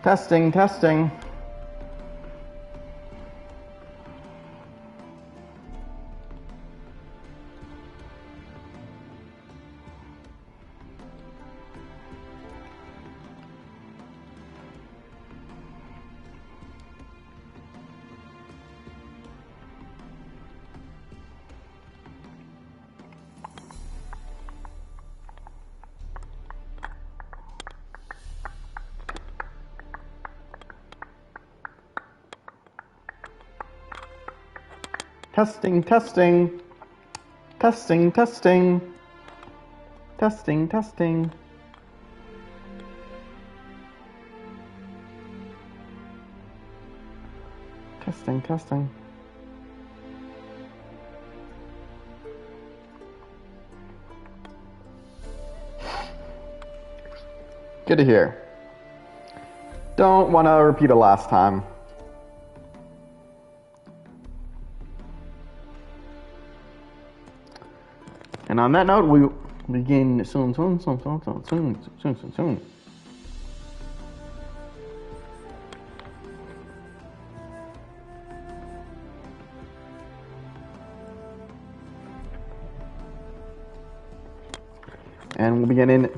Testing, testing. Testing, testing. Testing, testing. Testing, testing. Testing, testing. Good to hear. Don't want to repeat it last time. And on that note, we begin soon. And we'll begin in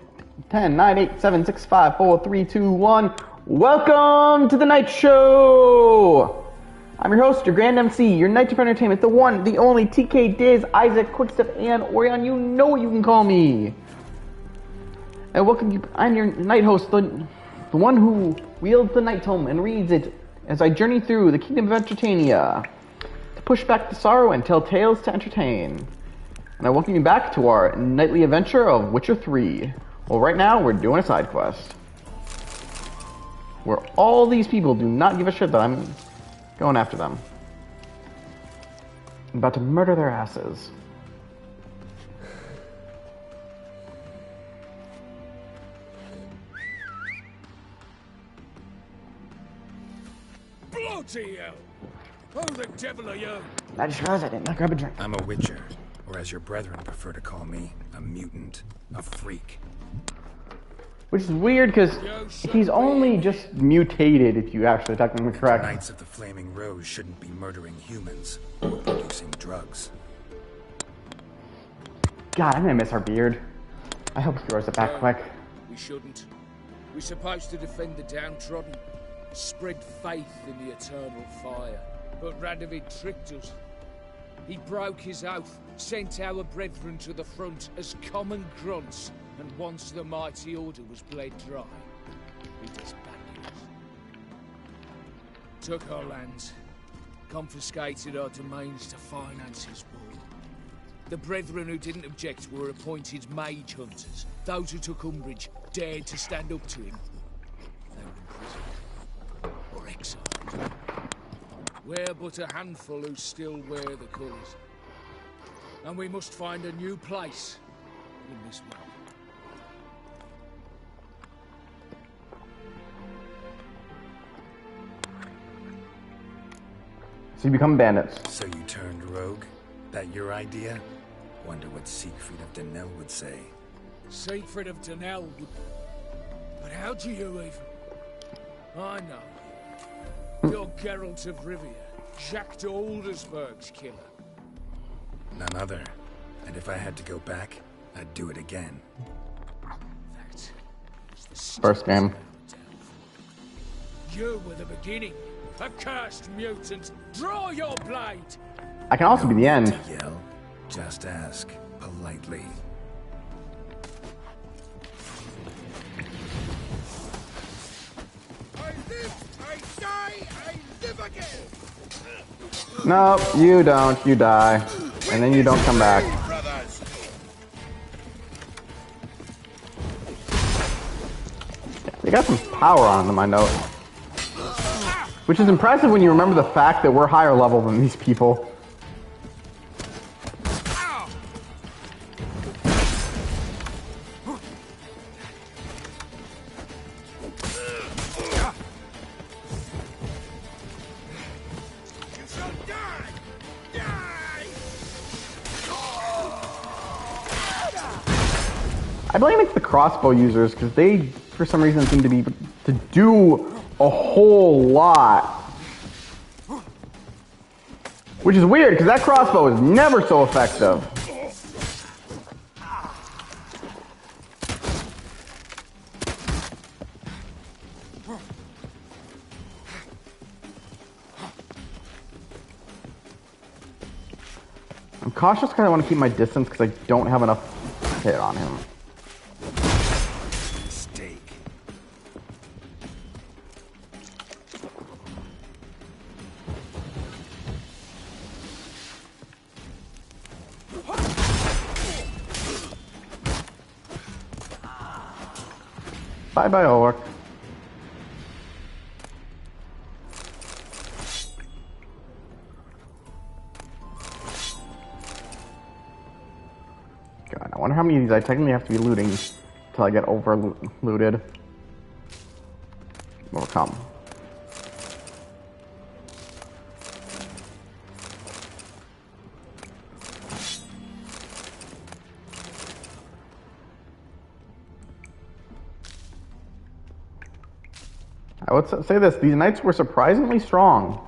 10, 9, 8, 7, 6, 5, 4, 3, 2, 1. Welcome to the Night Show! I'm your host, your Grand MC, your Night of Entertainment, the one, the only TK Diz, Isaac, Quickstep, and Orion. You know what you can call me. And welcome you. I'm your night host, the one who wields the night tome and reads it as I journey through the kingdom of Entertainia to push back the sorrow and tell tales to entertain. And I welcome you back to our nightly adventure of Witcher 3. Well, right now we're doing a side quest where all these people do not give a shit that I'm going after them. I'm about to murder their asses. Bloody hell! Who the devil are you? I just realized I did not grab a drink. I'm a Witcher, or as your brethren prefer to call me, a mutant, a freak. Which is weird because he's only just mutated if you actually technically correct. Knights of the Flaming Rose shouldn't be murdering humans or producing drugs. God, I'm gonna miss our beard. I hope he grows it back quick. We shouldn't. We're supposed to defend the downtrodden, spread faith in the eternal fire. But Radovid tricked us. He broke his oath, sent our brethren to the front as common grunts, and once the mighty order was bled dry, he disbanded us. Took our lands, confiscated our domains to finance his war. The brethren who didn't object were appointed mage hunters. Those who took umbrage dared to stand up to him. They were imprisoned or exiled. We're but a handful who still wear the colours. And we must find a new place in this world. So you become bandits. So you turned rogue? That your idea? Wonder what Siegfried of Denel would say. Siegfried of Denel would... But how do you even... I know. You're Geralt of Rivia, Jacques de Aldersberg's killer. None other. And if I had to go back, I'd do it again. That is the First game. You were the beginning. Accursed mutant, draw your blade! I can also be the end. To yell, just ask politely. I live, I die, I live again! No, you don't. You die. And then you don't come back. They got some power on them, I know. Which is impressive when you remember the fact that we're higher level than these people. I blame it's the crossbow users because they, for some reason, seem to be to do a whole lot. Which is weird, because that crossbow is never so effective. I'm cautious because I want to keep my distance because I don't have enough hit on him. Mistake. Bye-bye, Ulrich. God, I wonder how many of these I technically have to be looting until I get over-looted. Overcome. I would say this, these knights were surprisingly strong.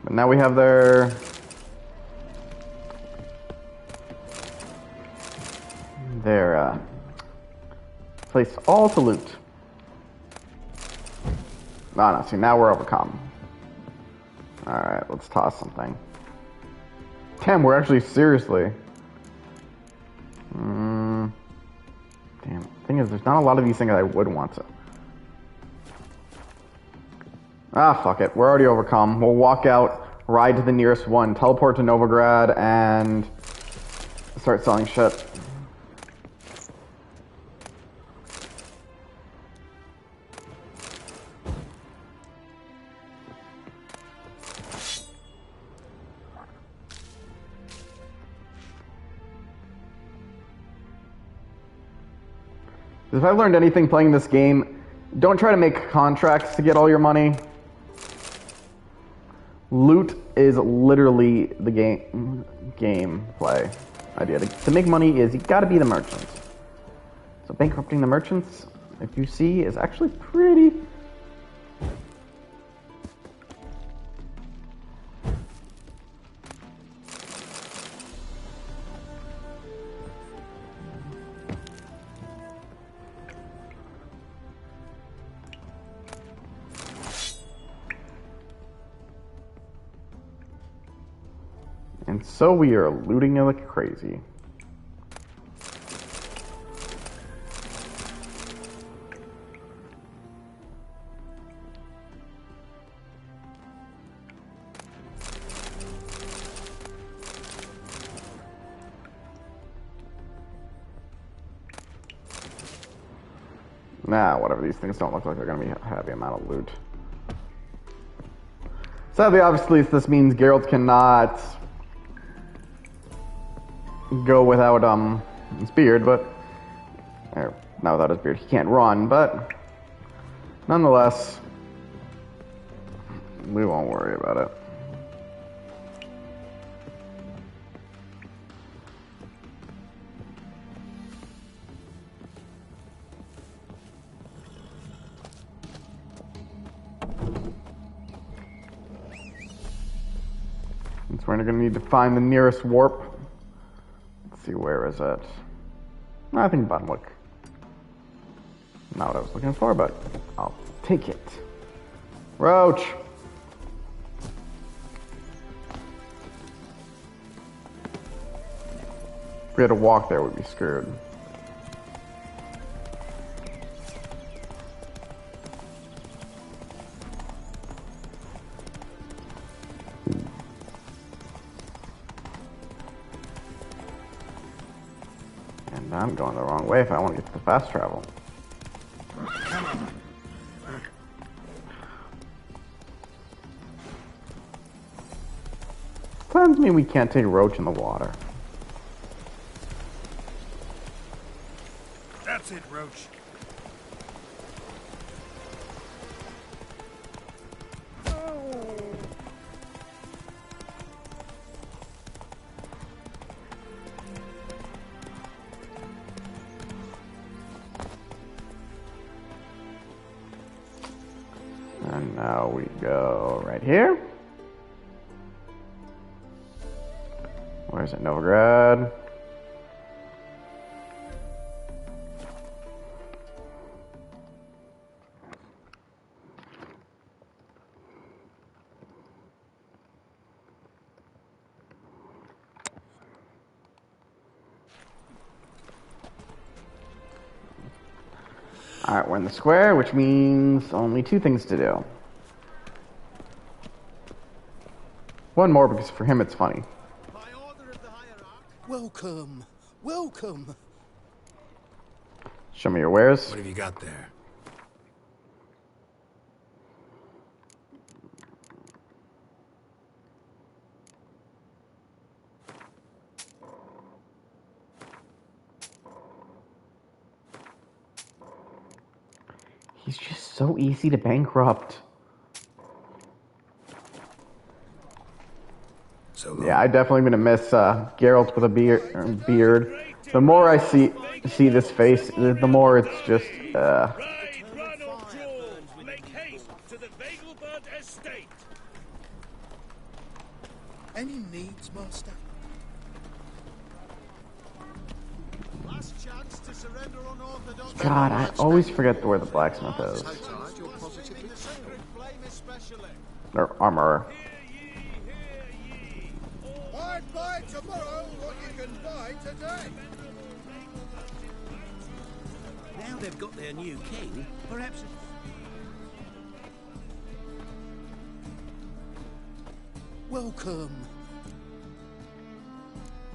But now we have their place all to loot. No, see, now we're overcome. Alright, let's toss something. Damn, we're actually seriously. Damn. Thing is, there's not a lot of these things I would want to. Ah, fuck it. We're already overcome. We'll walk out, ride to the nearest one, teleport to Novigrad, and start selling shit. If I've learned anything playing this game, don't try to make contracts to get all your money. Loot is literally the game play idea. To make money is you gotta be the merchant. So bankrupting the merchants, if you see, is actually pretty... And so we are looting like crazy. Nah, whatever, these things don't look like they're gonna be a heavy amount of loot. Sadly, obviously, this means Geralt cannot go without his beard, but not without his beard. He can't run, but nonetheless, we won't worry about it. So we're gonna need to find the nearest warp. Let's see, where is it? I think Bunwick. Not what I was looking for, but I'll take it. Roach! If we had to walk there, we'd be screwed. And I'm going the wrong way if I want to get to the fast travel. Tells me we can't take Roach in the water. That's it, Roach. Now we go right here. Where's it? Novigrad. Alright, we're in the square, which means only two things to do. One more, because for him it's funny. By order of the hierarch. Welcome, welcome. Show me your wares. What have you got there? He's just so easy to bankrupt. So long. Yeah, I'm definitely gonna miss Geralt with a beard. The more I see this face, the more it's just. Ride, run or crawl. Make haste to the Vegelbud estate. Any needs, master? Last chance to surrender unorthodox. God, I always forget where the blacksmith is. Blaspheming the sacred flame especially. Or armorer. I'd buy tomorrow what you can buy today. Now they've got their new king, perhaps... Welcome.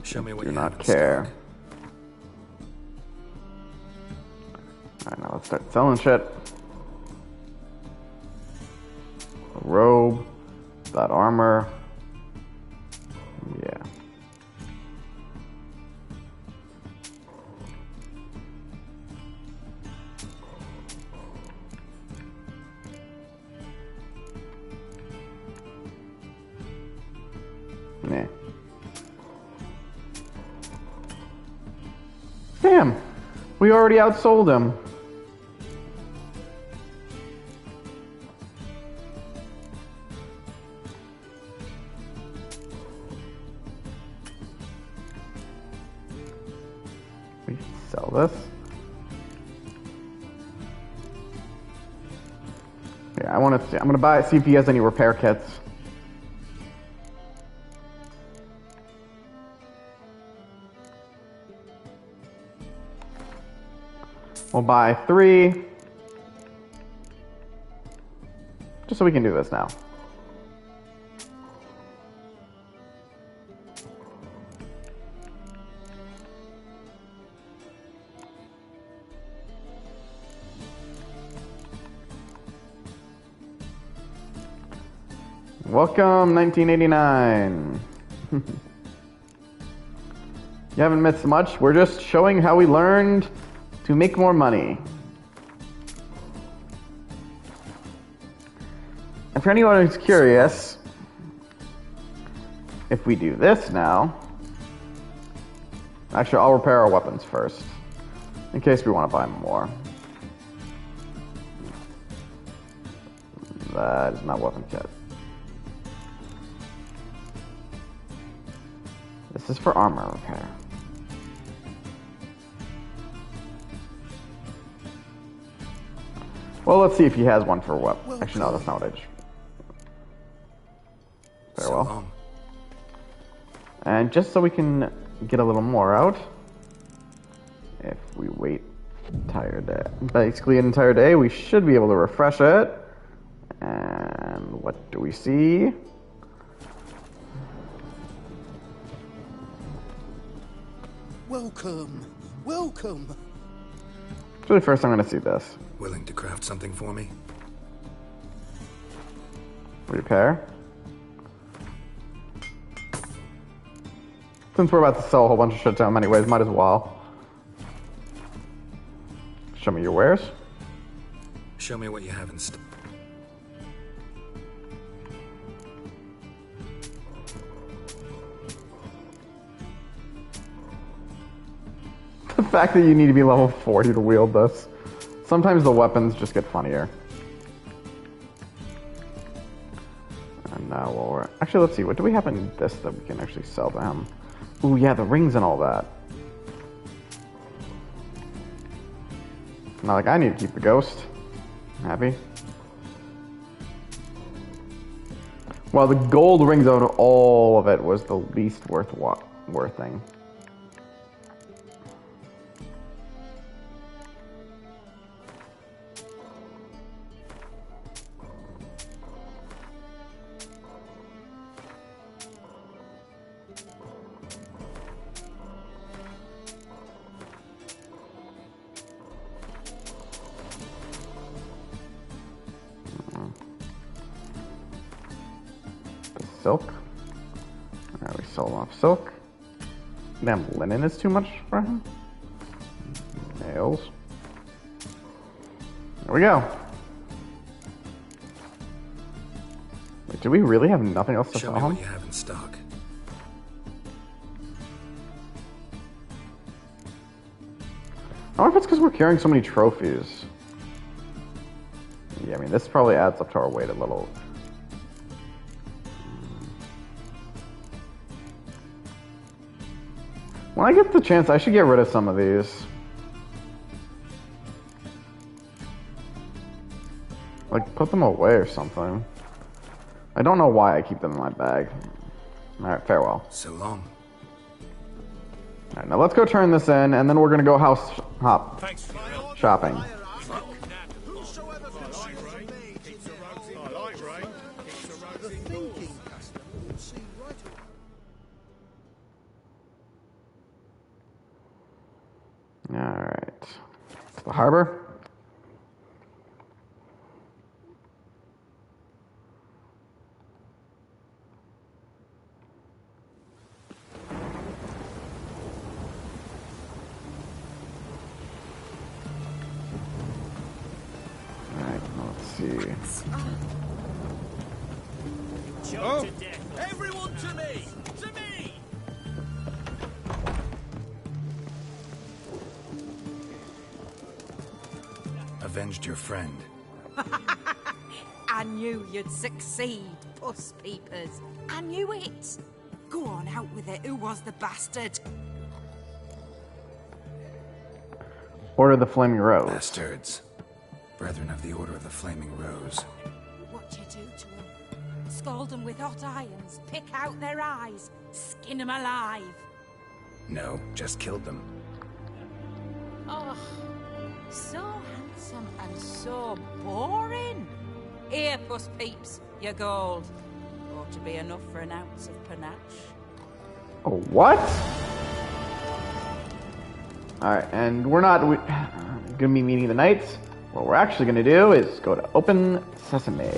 Show me what Do you not have in care. stock. Alright, now let's start selling shit. A robe. That armor. Yeah. Nah. Damn! We already outsold him. We can sell this. Yeah, I want to see. I'm gonna buy it, see if he has any repair kits. We'll buy 3. Just so we can do this now. Welcome, 1989. You haven't missed much. We're just showing how we learned to make more money. And for anyone who's curious, if we do this now, actually I'll repair our weapons first, in case we want to buy more. That is not weapon kit. This is for armor repair. Well, let's see if he has one for what. Actually, no, that's not what I just... Very So well. long. And just so we can get a little more out, if we wait entire day, basically an entire day, we should be able to refresh it. And what do we see? Welcome, welcome. Actually, first I'm going to see this. Willing to craft something for me? Repair. Since we're about to sell a whole bunch of shit to him anyways, might as well. Show me your wares. Show me what you have in stock. The fact that you need to be level 40 to wield this. Sometimes the weapons just get funnier. Actually, let's see. What do we have in this that we can actually sell to him? Ooh, yeah, the rings and all that. Not like I need to keep the ghost. Happy. Well, the gold rings out of all of it was the least worth thing. Silk. We sold off silk. Damn, linen is too much for him. Nails. There we go. Wait, do we really have nothing else to Show sell me him? what you have in stock. I wonder if it's because we're carrying so many trophies. Yeah, I mean, this probably adds up to our weight a little. When I get the chance, I should get rid of some of these. Like, put them away or something. I don't know why I keep them in my bag. Alright, farewell. So long. Alright, now let's go turn this in, and then we're gonna go house hop shopping. Whosoever conceals a mage in their house, the thinking customer will see right away. Alright. The harbor. Alright, let's see. Choked to death. Everyone to me! To me! Avenged your friend. I knew you'd succeed, puss peepers. I knew it. Go on out with it. Who was the bastard? Order of the Flaming Rose. Bastards. Brethren of the Order of the Flaming Rose. What you do to them? Scald them with hot irons, pick out their eyes, skin them alive. No, just killed them. Oh, so handsome and so boring. Here, puss peeps, your gold. Ought to be enough for an ounce of panache. Oh, what? Alright, and we're not gonna be meeting the knights. What we're actually gonna do is go to Open Sesame.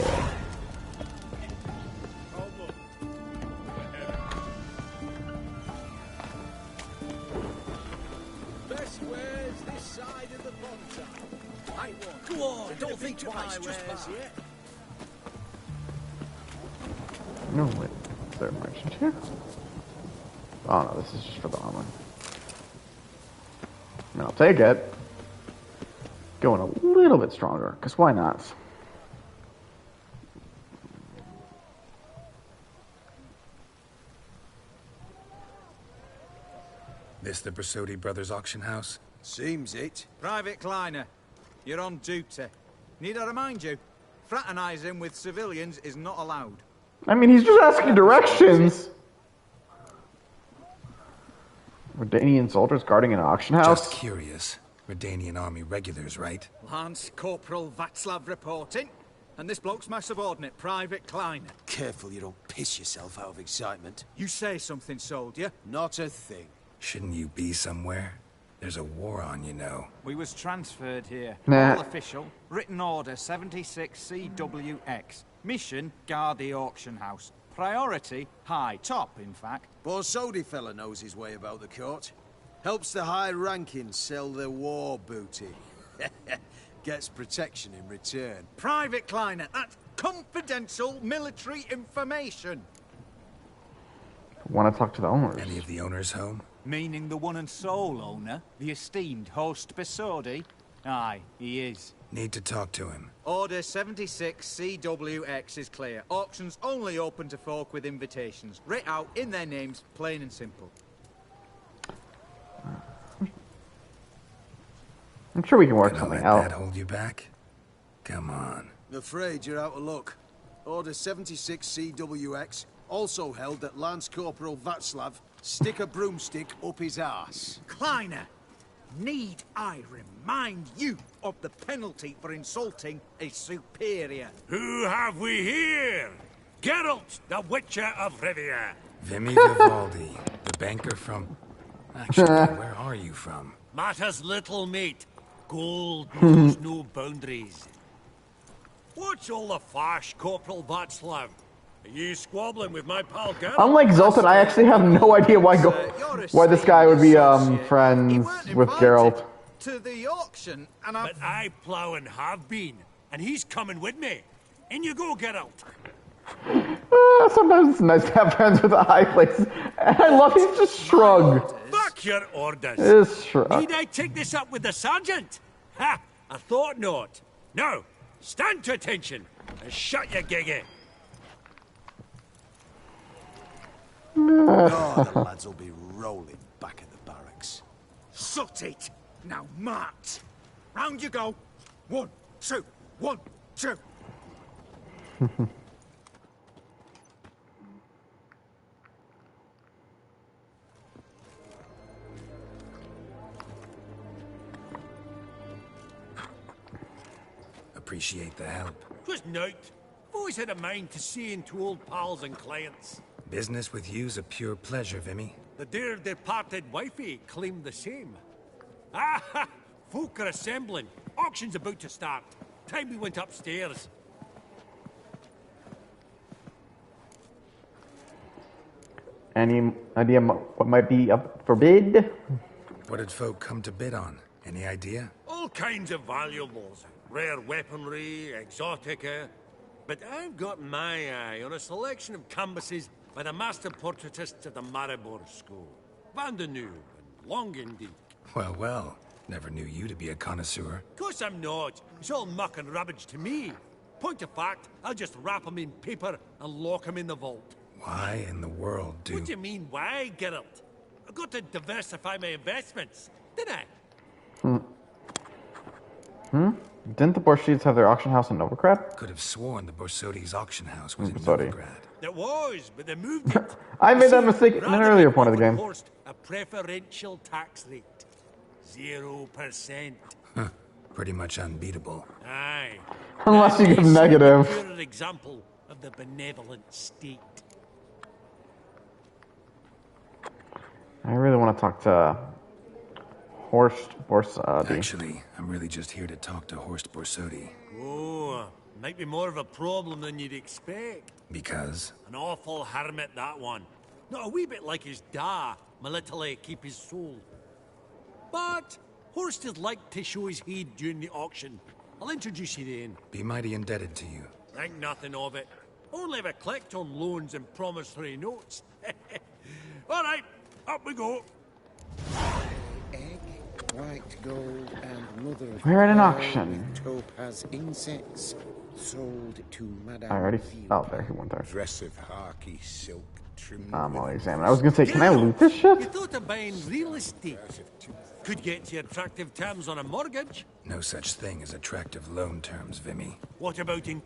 Best wares this side of the bonfire. Go on, don't think twice, just pass. Yet. No, wait. Is there a merchant here? Oh no, this is just for the armor. I mean, I'll take it. Going a little bit stronger, because why not? This the Brasodi Brothers auction house? Seems it. Private Kleiner, you're on duty. Need I remind you, fraternizing with civilians is not allowed. I mean, he's just asking directions. Redanian soldiers guarding an auction house? Just curious. Redanian army regulars, right? Lance Corporal Václav reporting, and this bloke's my subordinate, Private Kleiner. Careful you don't piss yourself out of excitement. You say something, soldier. Not a thing. Shouldn't you be somewhere? There's a war on, you know. We was transferred here. Nah. All official. Written order 76 CWX. Mission, guard the auction house. Priority, high. Top, in fact. Borsodi fella knows his way about the court. Helps the high rankings sell their war booty. Gets protection in return. Private Kleiner, that's confidential military information. Want to talk to the owners? Any of the owners home? Meaning the one and sole owner, the esteemed host Besodi? Aye, he is. Need to talk to him. Order 76 CWX is clear. Auctions only open to folk with invitations. Writ out in their names, plain and simple. I'm sure we can work Gonna something let out. that hold you back? Come on. I'm afraid you're out of luck. Order 76 CWX also held that Lance Corporal Václav stick a broomstick up his arse. Kleiner, need I remind you of the penalty for insulting a superior? Who have we here? Geralt, the Witcher of Rivia. Vimy Vivaldi, the banker from... Actually, where are you from? Matters little, mate. Gold knows no boundaries. What's all the fash, Corporal Václav? Are you squabbling with my pal Geralt? Unlike Zoltan, I actually have no idea why this guy would be friends with Geralt. To the auction, and I... But I plough and have been, and he's coming with me. In you go, Geralt. Sometimes it's nice to have friends with a high place. And I love he's just shrugged. Back your orders. Just shrug. Need I take this up with the sergeant? Ha! I thought not. No, stand to attention and shut your giggy. Oh, the lads will be rolling back at the barracks. Sort it! Now march! Round you go! 1, 2, 1, 2! Appreciate the help. Twas night. I've always had a mind to see into old pals and clients. Business with you's a pure pleasure, Vimy. The dear departed wifey claimed the same. Ah ha! Folk are assembling. Auction's about to start. Time we went upstairs. Any idea what might be up for bid? What did folk come to bid on? Any idea? All kinds of valuables. Rare weaponry, exotica. But I've got my eye on a selection of canvases by the master portraitists at the Maribor School. Van de Nieuw and Longendijk. Well, well. Never knew you to be a connoisseur. Of course I'm not. It's all muck and rubbish to me. Point of fact, I'll just wrap 'em in paper and lock 'em in the vault. Why in the world do... What do you mean, why, Geralt? I've got to diversify my investments, didn't I? Didn't the Borschids have their auction house in Novigrad? Could have sworn the Borsodi's auction house was in Borsodi. Novigrad. It was, but they moved it. I made that See, mistake in an rather earlier than point of the game. enforced a preferential tax rate. 0%. Huh. Pretty much unbeatable. Aye. Unless you That give is negative. a purer example of the benevolent state. I really want to talk to Horst Borsodi. Actually, I'm really just here to talk to Horst Borsodi. Oh, might be more of a problem than you'd expect. Because? An awful hermit, that one. Not a wee bit like his da, military keep his soul. But Horst is like to show his heed during the auction. I'll introduce you then. Be mighty indebted to you. Think nothing of it. Only ever collect on loans and promissory notes. All right, up we go. Egg, white gold, and mother of We're at an pearl auction. with topaz insets sold to Madame I already... Villa. Oh, there, he went there. Dress of harky silk trimmed I'm with all examining. I was gonna say, can I loot this You shit? thought of buying real estate. Could get you attractive terms on a mortgage. No such thing as attractive loan terms, Vimy. What about in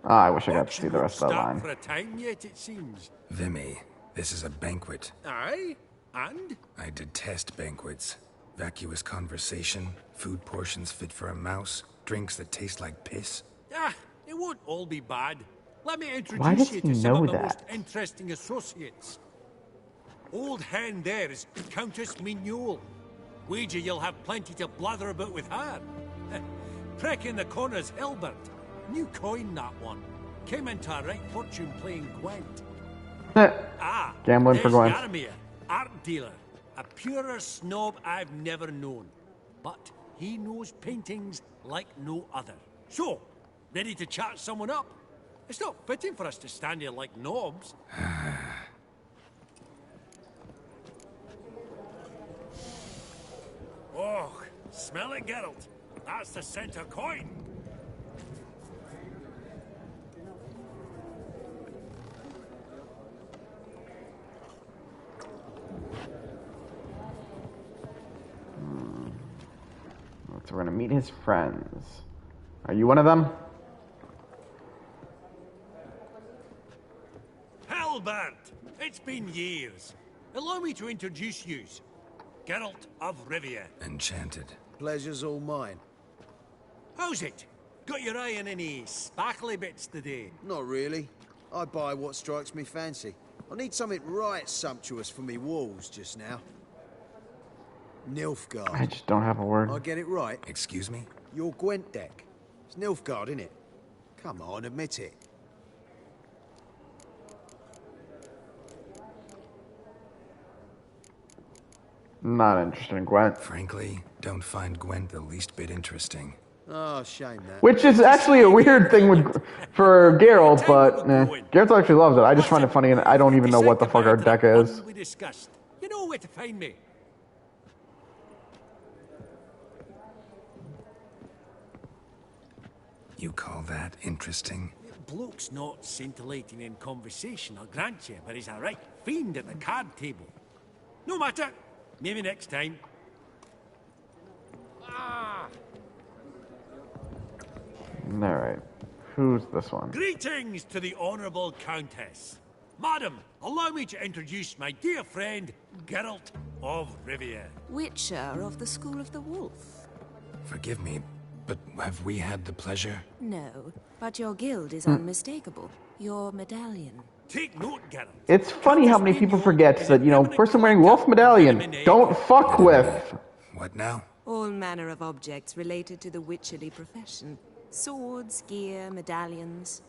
Ah, I wish I got to see the rest of that Start line. for a time yet, it seems. Vimy, this is a banquet. Aye, and? I detest banquets. Vacuous conversation, food portions fit for a mouse, drinks that taste like piss. Ah, it won't all be bad. Let me Why introduce does you he to some know of the that? most interesting associates. Old hen there is Countess Mignol. Wager you'll have plenty to blather about with her. Prick in the corner's Hilbert. New coin, that one. Came into a right fortune playing Gwent. Ah, Gambling for there's Gwent. Yaramir, art dealer. A purer snob I've never known. But he knows paintings like no other. So, ready to chat someone up? It's not fitting for us to stand here like knobs. Oh, smell it, Geralt. That's the center coin. So we're gonna meet his friends. Are you one of them? Halbert! It's been years. Allow me to introduce you. Geralt of Rivia. Enchanted. Pleasure's all mine. How's it? Got your eye on any sparkly bits today? Not really. I buy what strikes me fancy. I need something right sumptuous for me walls just now. Nilfgaard. I just don't have a word. I get it right? Excuse me? Your Gwent deck. It's Nilfgaard, innit? Come on, admit it. Not interested in Gwent. Frankly, don't find Gwent the least bit interesting. Oh, shame that. Which is actually a weird thing for Geralt, but Geralt actually loves it. I just find it funny, and I don't even know what the fuck our deck is. We discussed. You know where to find me. You call that interesting? Bloke's not scintillating in conversation, I'll grant you, but he's a right fiend at the card table. No matter. Maybe next time. Alright. Who's this one? Greetings to the Honourable Countess. Madam, allow me to introduce my dear friend, Geralt of Rivia. Witcher of the School of the Wolf. Forgive me, but have we had the pleasure? No, but your guild is unmistakable. Your medallion. Take note, Geralt. It's funny how many people forget that, you know, person wearing wolf medallion, don't fuck with. What now? All manner of objects related to the witcherly profession. Swords, gear, medallions.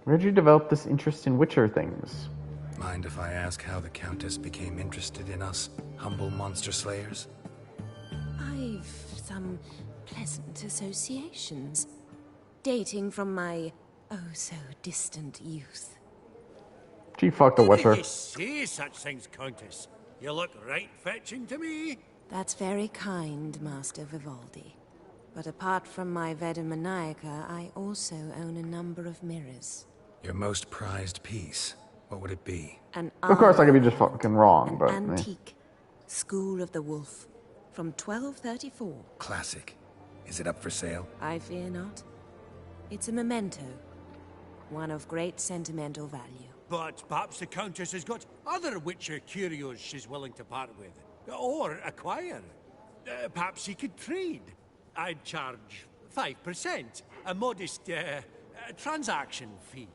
Where'd you develop this interest in Witcher things? Mind if I ask how the Countess became interested in us, humble monster slayers? I've some pleasant associations, dating from my oh-so-distant youth. She fucked a Witcher. You say such things, Countess. You look right fetching to me. That's very kind, Master Vivaldi. But apart from my Veda Maniaca, I also own a number of mirrors. Your most prized piece, what would it be? Of course I could be just fucking wrong, but... Antique. School of the Wolf. From 1234. Classic. Is it up for sale? I fear not. It's a memento. One of great sentimental value. But perhaps the Countess has got other Witcher curios she's willing to part with. Or acquire. Perhaps she could trade. I'd charge 5%. A modest transaction fee.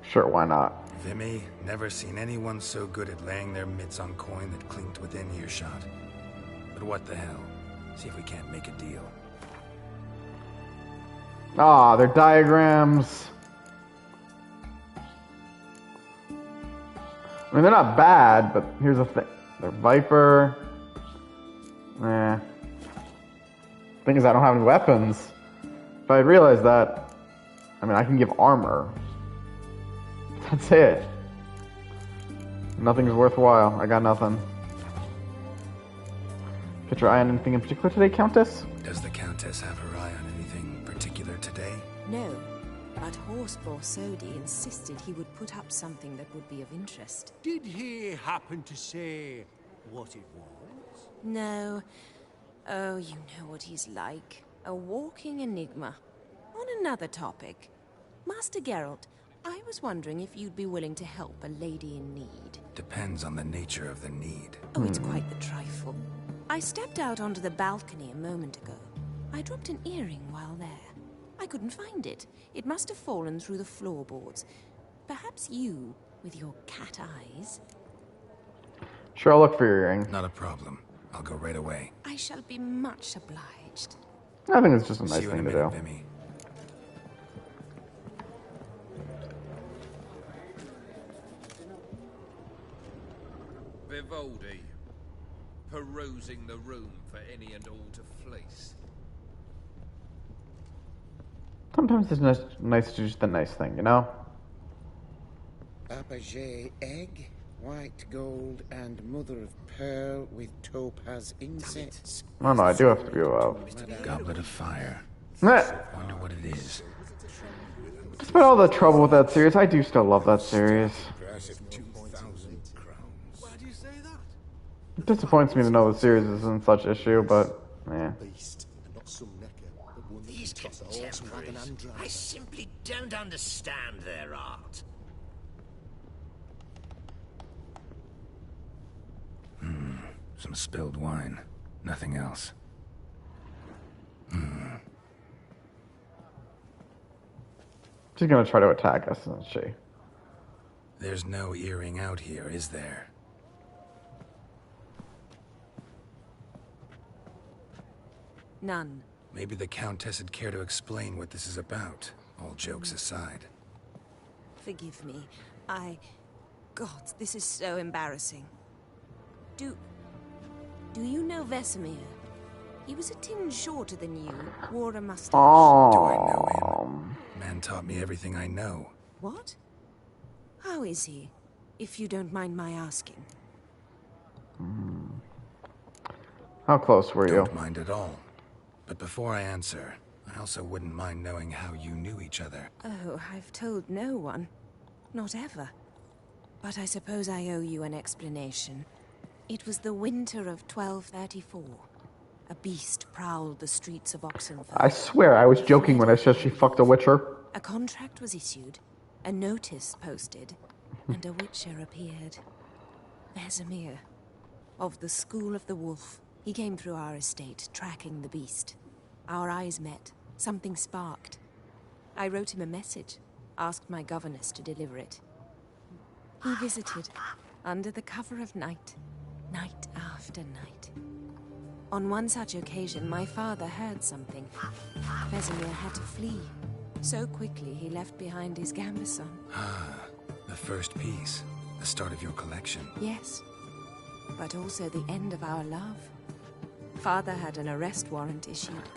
Sure, why not? Vimy, never seen anyone so good at laying their mitts on coin that clinked within earshot. But what the hell? See if we can't make a deal. Ah, they're diagrams. I mean, they're not bad, but here's the thing. They're Viper. Thing is, I don't have any weapons. If I realize that, I mean, I can give armor. That's it. Nothing's worthwhile. I got nothing. Get your eye on anything in particular today, Countess? Does the Countess have her eye on anything particular today? No, but Horse Borsodi insisted he would put up something that would be of interest. Did he happen to say what it was? No. Oh, you know what he's like. A walking enigma. On another topic. Master Geralt, I was wondering if you'd be willing to help a lady in need. Depends on the nature of the need. Oh, it's quite the trifle. I stepped out onto the balcony a moment ago. I dropped an earring while there. I couldn't find it. It must have fallen through the floorboards. Perhaps you, with your cat eyes... Sure, I'll look for your earring. Not a problem. I'll go right away. I shall be much obliged. I think it's just a nice See you in a thing to minute, do. Vimy. Vivaldi, perusing the room for any and all to fleece. Sometimes it's nice to do just a nice thing, you know? Apogee egg? white gold, and mother of pearl with topaz insets. Oh no, I do have to go out. Goblet of fire. Meh. Wonder what it is. Despite all the trouble with that series, I do still love that series. It disappoints me to know the series is in such issue, but yeah. These contemporaries, I simply don't understand their art. Some spilled wine. Nothing else. She's gonna try to attack us, isn't she? There's no earring out here, is there? None. Maybe the Countess would care to explain what this is about, all jokes aside. Forgive me. God, this is so embarrassing. Do you know Vesemir? He was a tinge shorter than you, wore a mustache. Oh. Do I know him? Man taught me everything I know. What? How is he, if you don't mind my asking? How close were you? Don't mind at all. But before I answer, I also wouldn't mind knowing how you knew each other. Oh, I've told no one. Not ever. But I suppose I owe you an explanation. It was the winter of 1234. A beast prowled the streets of Oxenford. I swear I was joking when I said she fucked a witcher. A contract was issued, a notice posted, and a witcher appeared. Vesemir, of the School of the Wolf. He came through our estate, tracking the beast. Our eyes met. Something sparked. I wrote him a message, asked my governess to deliver it. He visited, under the cover of night, night after night. On one such occasion, my father heard something. Vesemir had to flee. So quickly, he left behind his gambeson. Ah, the first piece. The start of your collection. Yes, but also the end of our love. Father had an arrest warrant issued.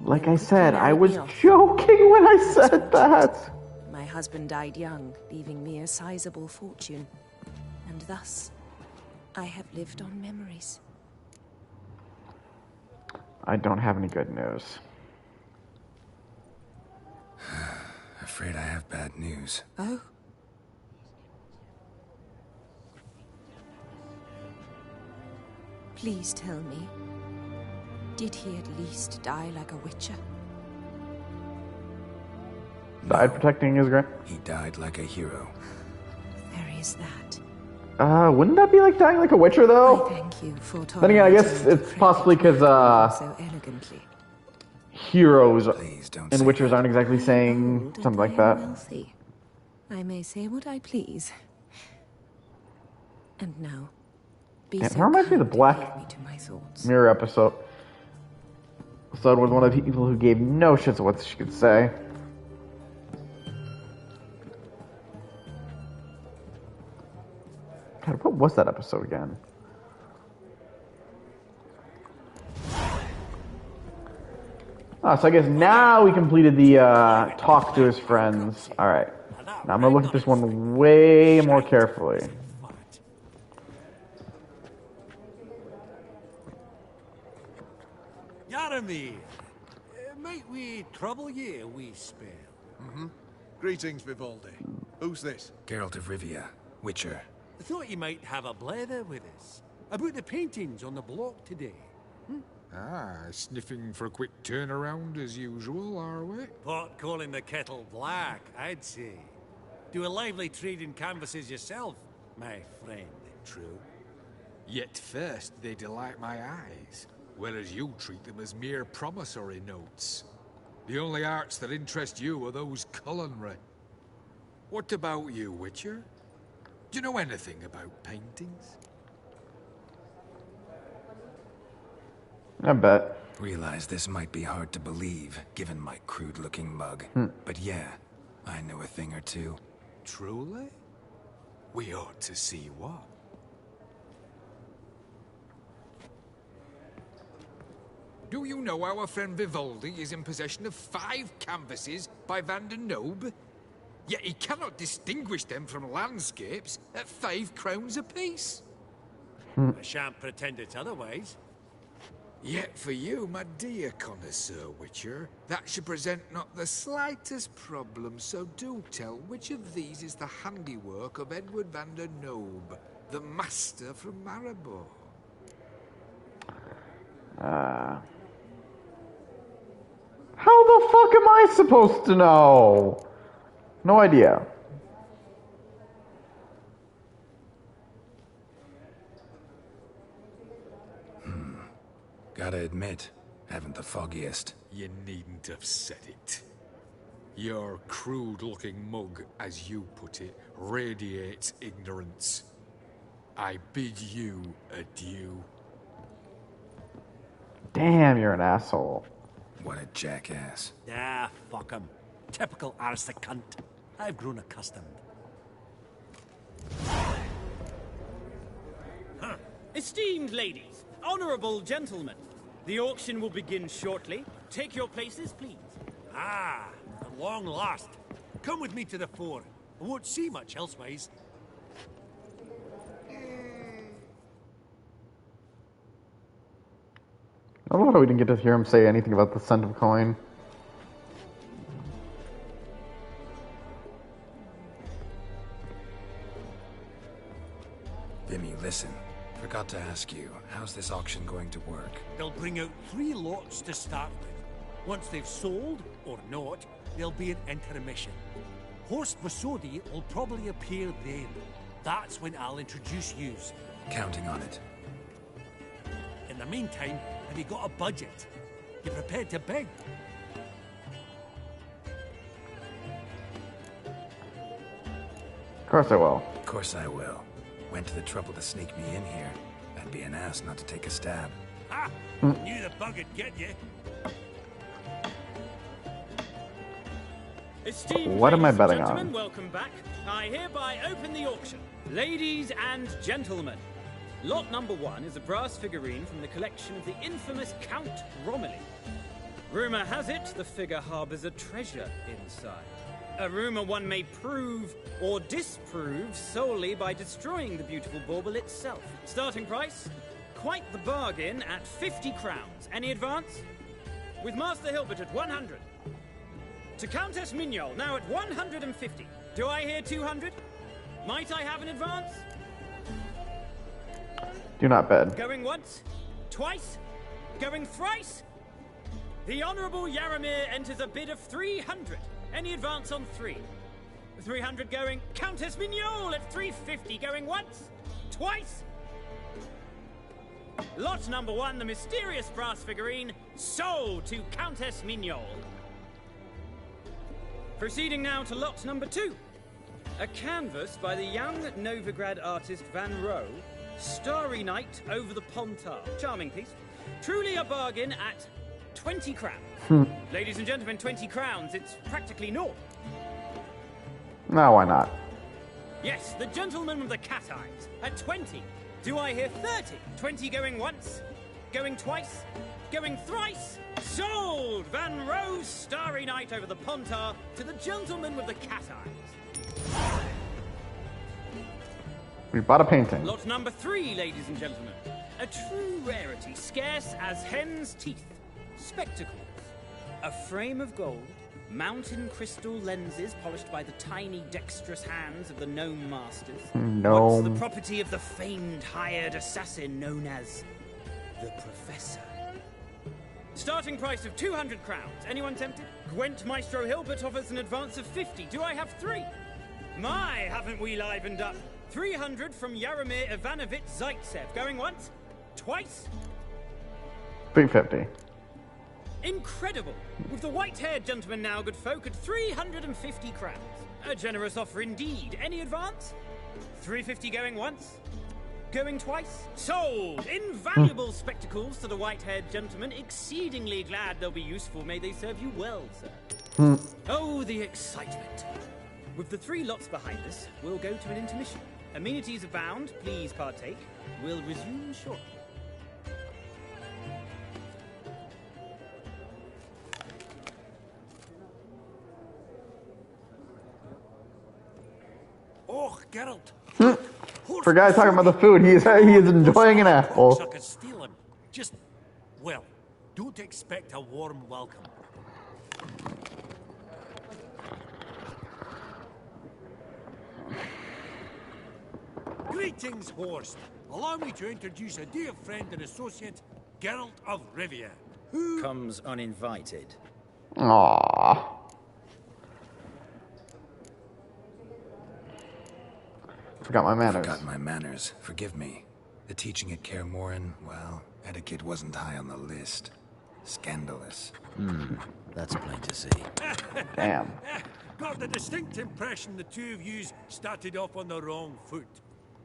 Like I said, I was joking when I said that. My husband died young, leaving me a sizable fortune. And thus, I have lived on memories. I don't have any good news. Afraid I have bad news. Oh? Please tell me, did he at least die like a witcher? Died protecting his grand. He died like a hero. There is that. Wouldn't that be like dying like a witcher, though? I thank you for Then again, I guess it's possibly because, so elegantly. heroes don't and witchers aren't exactly saying something like that. Wealthy. I may say what I please. And now, be Yeah, so that reminds me of the kind to Black leave me to my thoughts. Mirror episode. Episode with one of the people who gave no shits of what she could say. God, what was that episode again? Ah, so I guess now we completed the talk to his friends. Alright. Now I'm gonna look at this one way more carefully. Yaramir, might we trouble ye a wee spell? Greetings, Vivaldi. Who's this? Geralt of Rivia, Witcher. I thought you might have a blether with us. About the paintings on the block today. Ah, sniffing for a quick turnaround as usual, are we? Pot calling the kettle black, I'd say. Do a lively trade in canvases yourself, my friend, true. Yet first they delight my eyes, whereas you treat them as mere promissory notes. The only arts that interest you are those culinary. What about you, Witcher? Do you know anything about paintings? I bet. Realize this might be hard to believe, given my crude-looking mug. But yeah, I know a thing or two. Truly? We ought to see what. Do you know our friend Vivaldi is in possession of 5 canvases by Van der Noob? Yet he cannot distinguish them from landscapes at 5 crowns apiece. I shan't pretend it's otherwise. Yet for you, my dear connoisseur Witcher, that should present not the slightest problem, so do tell which of these is the handiwork of Edward van der Noob, the master from Maribor. How the fuck am I supposed to know? No idea. Gotta admit, haven't the foggiest. You needn't have said it. Your crude-looking mug, as you put it, radiates ignorance. I bid you adieu. Damn, you're an asshole. What a jackass. Ah, fuck him. Typical aristocrat. I've grown accustomed. Esteemed ladies, honorable gentlemen, the auction will begin shortly. Take your places, please. Ah, at long last. Come with me to the fore. I won't see much elsewise. I love how we didn't get to hear him say anything about the cent of coin. Vimy, listen. Forgot to ask you, how's this auction going to work? They'll bring out 3 lots to start with. Once they've sold, or not, there'll be an intermission. Horst Vasodi will probably appear then. That's when I'll introduce yous. Counting on it. In the meantime, have you got a budget? You prepared to beg? Of course I will. Of course I will. Went to the trouble to sneak me in here. I'd be an ass not to take a stab. Ha! Knew the bug'd get you. Esteemed What am I ladies and betting gentlemen, on? welcome back. I hereby open the auction. Ladies and gentlemen, lot number 1 is a brass figurine from the collection of the infamous Count Romilly. Rumor has it the figure harbors a treasure inside. A rumor one may prove or disprove solely by destroying the beautiful bauble itself. Starting price? Quite the bargain at 50 crowns. Any advance? With Master Hilbert at 100. To Countess Mignol, now at 150. Do I hear 200? Might I have an advance? Do not bid. Going once? Twice? Going thrice? The Honourable Yaramir enters a bid of 300. Any advance on 3? 300 going. Countess Mignol at 350. Going once? Twice? Lot number 1, the mysterious brass figurine, sold to Countess Mignol. Proceeding now to lot number 2. A canvas by the young Novigrad artist Van Rohe, Starry Night over the Pontar. Charming piece. Truly a bargain at 20 crowns. Ladies and gentlemen, 20 crowns. It's practically naught. No, why not? Yes, the gentleman with the cat eyes at 20. Do I hear 30? 20 going once, going twice, going thrice. Sold! Van Rohe's Starry Night over the Pontar to the gentleman with the cat eyes. We bought a painting. Lot number 3, ladies and gentlemen. A true rarity, scarce as hen's teeth. Spectacles. A frame of gold, mountain crystal lenses polished by the tiny dexterous hands of the gnome masters. What's the property of the famed hired assassin known as the Professor. Starting price of 200 crowns. Anyone tempted? Gwent Maestro Hilbert offers an advance of 50. Do I have 3? My, haven't we livened up? 300 from Yaramir Ivanovich Zaitsev. Going once? Twice? 350. Incredible! With the white-haired gentleman now, good folk, at 350 crowns. A generous offer indeed. Any advance? 350 going once? Going twice? Sold! Invaluable spectacles to the white-haired gentleman. Exceedingly glad they'll be useful. May they serve you well, sir. Oh, the excitement. With the 3 lots behind us, we'll go to an intermission. Amenities abound. Please partake. We'll resume shortly. Oh, Geralt. For guys talking about the food, he is enjoying an apple. I could steal him. Just, well, don't expect a warm welcome. Greetings, Horst. Allow me to introduce a dear friend and associate, Geralt of Rivia. Who comes uninvited? Aww. Forgot my manners. Forgot my manners. Forgive me. The teaching at Kaer Morhen, well, etiquette wasn't high on the list. Scandalous. That's plain to see. Damn. Got the distinct impression the two of yous started off on the wrong foot.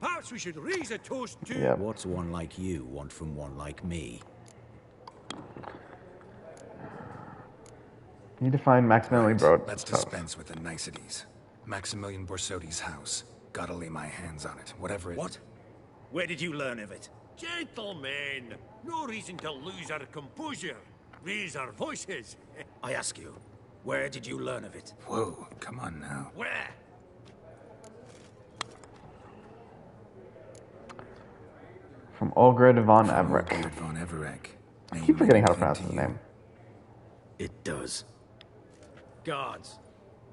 Perhaps we should raise a toast to... Yep. What's one like you want from one like me? Need to find Maximilian Broad. Let's dispense with the niceties. Maximilian Borsodi's house. Gotta lay my hands on it, whatever it... What? Where did you learn of it? Gentlemen, no reason to lose our composure. Raise our voices. I ask you, where did you learn of it? Whoa, come on now. Where? From Olgerd von Everett. Olgerd von Everett. I keep forgetting how to pronounce his name. It does. Guards,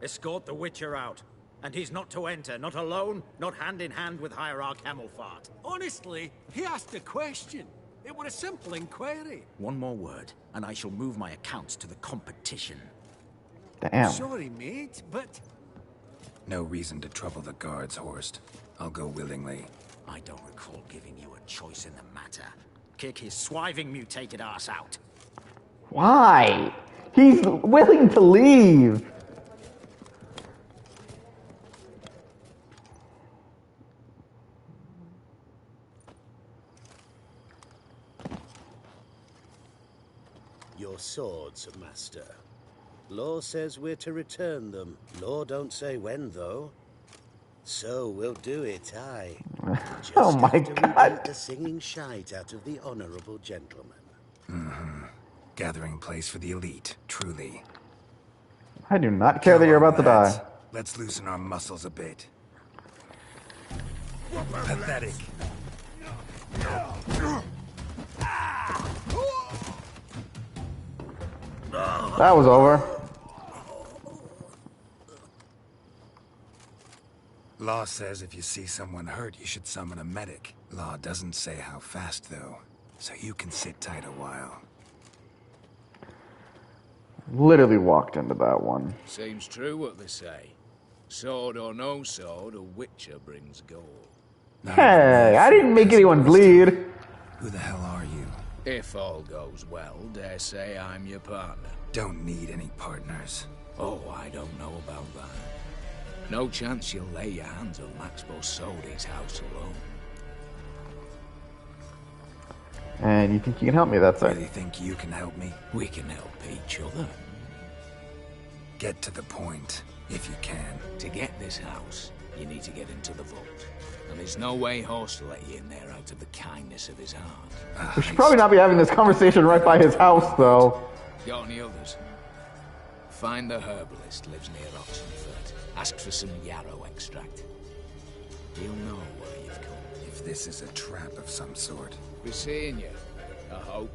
escort the Witcher out. And he's not to enter, not alone, not hand in hand with Hierarch Camelfart. Honestly, he asked a question. It was a simple inquiry. One more word, and I shall move my accounts to the competition. Damn. Sorry, mate, but... No reason to trouble the guards, Horst. I'll go willingly. I don't recall giving you a choice in the matter. Kick his swiving mutated ass out. Why? He's willing to leave. Your swords, master. Law says we're to return them. Law don't say when, though. So we'll do it, aye. Just Oh my after we God. beat the singing shite out of the honorable gentleman. Gathering place for the elite, truly. I do not care that you're about to die. Let's loosen our muscles a bit. Pathetic. That was over. Law says if you see someone hurt, you should summon a medic. Law doesn't say how fast, though, so you can sit tight a while. Literally walked into that one. Seems true what they say. Sword or no sword, a witcher brings gold. Hey, I didn't make anyone bleed. Who the hell are you? If all goes well, dare say I'm your partner. Don't need any partners. Oh, I don't know about that. No chance you'll lay your hands on Max Borsodi's house alone. And you think you can help me, that's it. Really think you can help me? We can help each other. Get to the point, if you can. To get this house, you need to get into the vault. And there's no way Horst will let you in there out of the kindness of his heart. We should probably not be having this conversation right by his house, though. Got any others? Find the herbalist, lives near Oxenfurt. Ask for some yarrow extract. He'll know where you've come. If this is a trap of some sort. Be seeing you, I hope.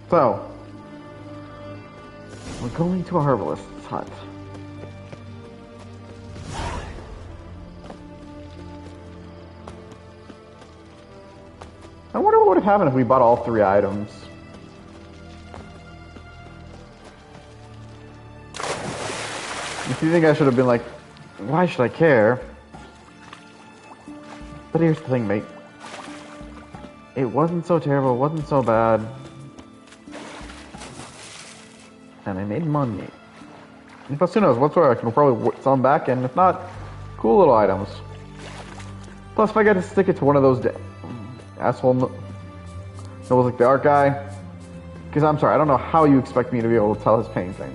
So, we're going to a herbalist's hut. I wonder what would have happened if we bought all 3 items. If you think I should have been like, why should I care? But here's the thing, mate. It wasn't so terrible, it wasn't so bad. And I made money. Plus, who knows, whatsoever, I can probably sell them back, and if not, cool little items. Plus, if I get to stick it to one of those asshole knows like the art guy, because I'm sorry, I don't know how you expect me to be able to tell his painting.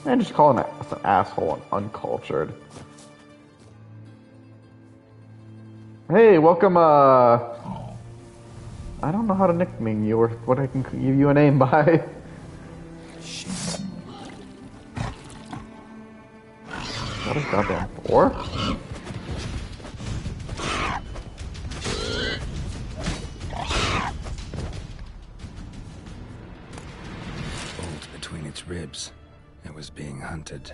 And just calling us an asshole and uncultured. Hey, welcome, I don't know how to nickname you or what I can give you a name by. Shit. What is goddamn 4? Bolt between its ribs. It was being hunted.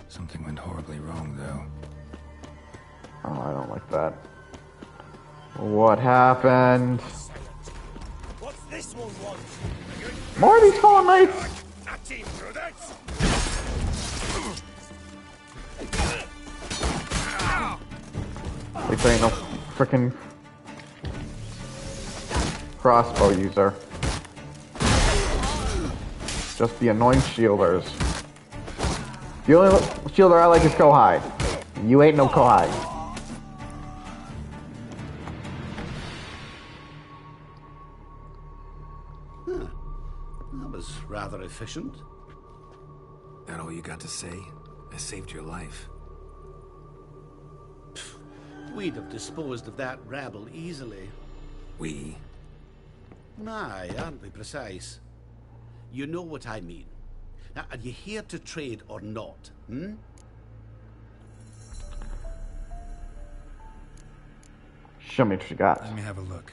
Something went horribly wrong, though. Oh, I don't like that. What happened? What's this one want? More of these fallen knights! At least I ain't no frickin' crossbow user. Just the annoying shielders. The only shielder I like is Kohai. You ain't no Kohai. That was rather efficient. That all you got to say? I saved your life. We'd have disposed of that rabble easily. We? Aye, aren't we precise? You know what I mean. Now, are you here to trade or not, hmm? Show me what you got. Let me have a look.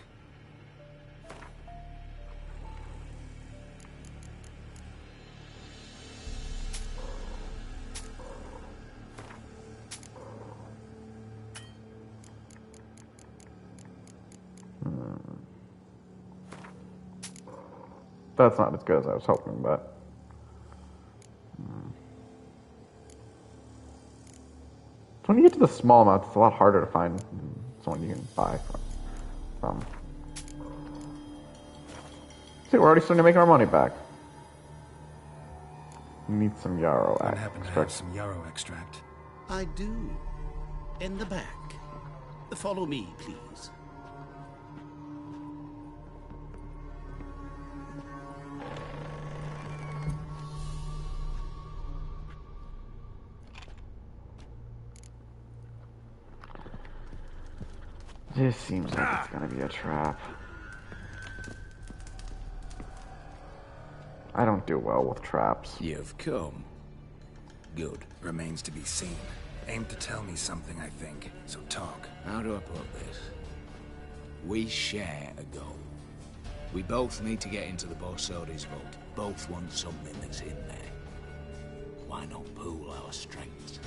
That's not as good as I was hoping, but... So when you get to the small amounts, it's a lot harder to find someone you can buy from. See, we're already starting to make our money back. Need some yarrow I happen to have extract. some yarrow extract. I do. In the back. Follow me, please. This seems like it's gonna be a trap. I don't do well with traps. You've come. Good. Remains to be seen. Aim to tell me something, I think. So talk. How do I put this? We share a goal. We both need to get into the Borsodi's vault. Both want something that's in there. Why not pool our strengths?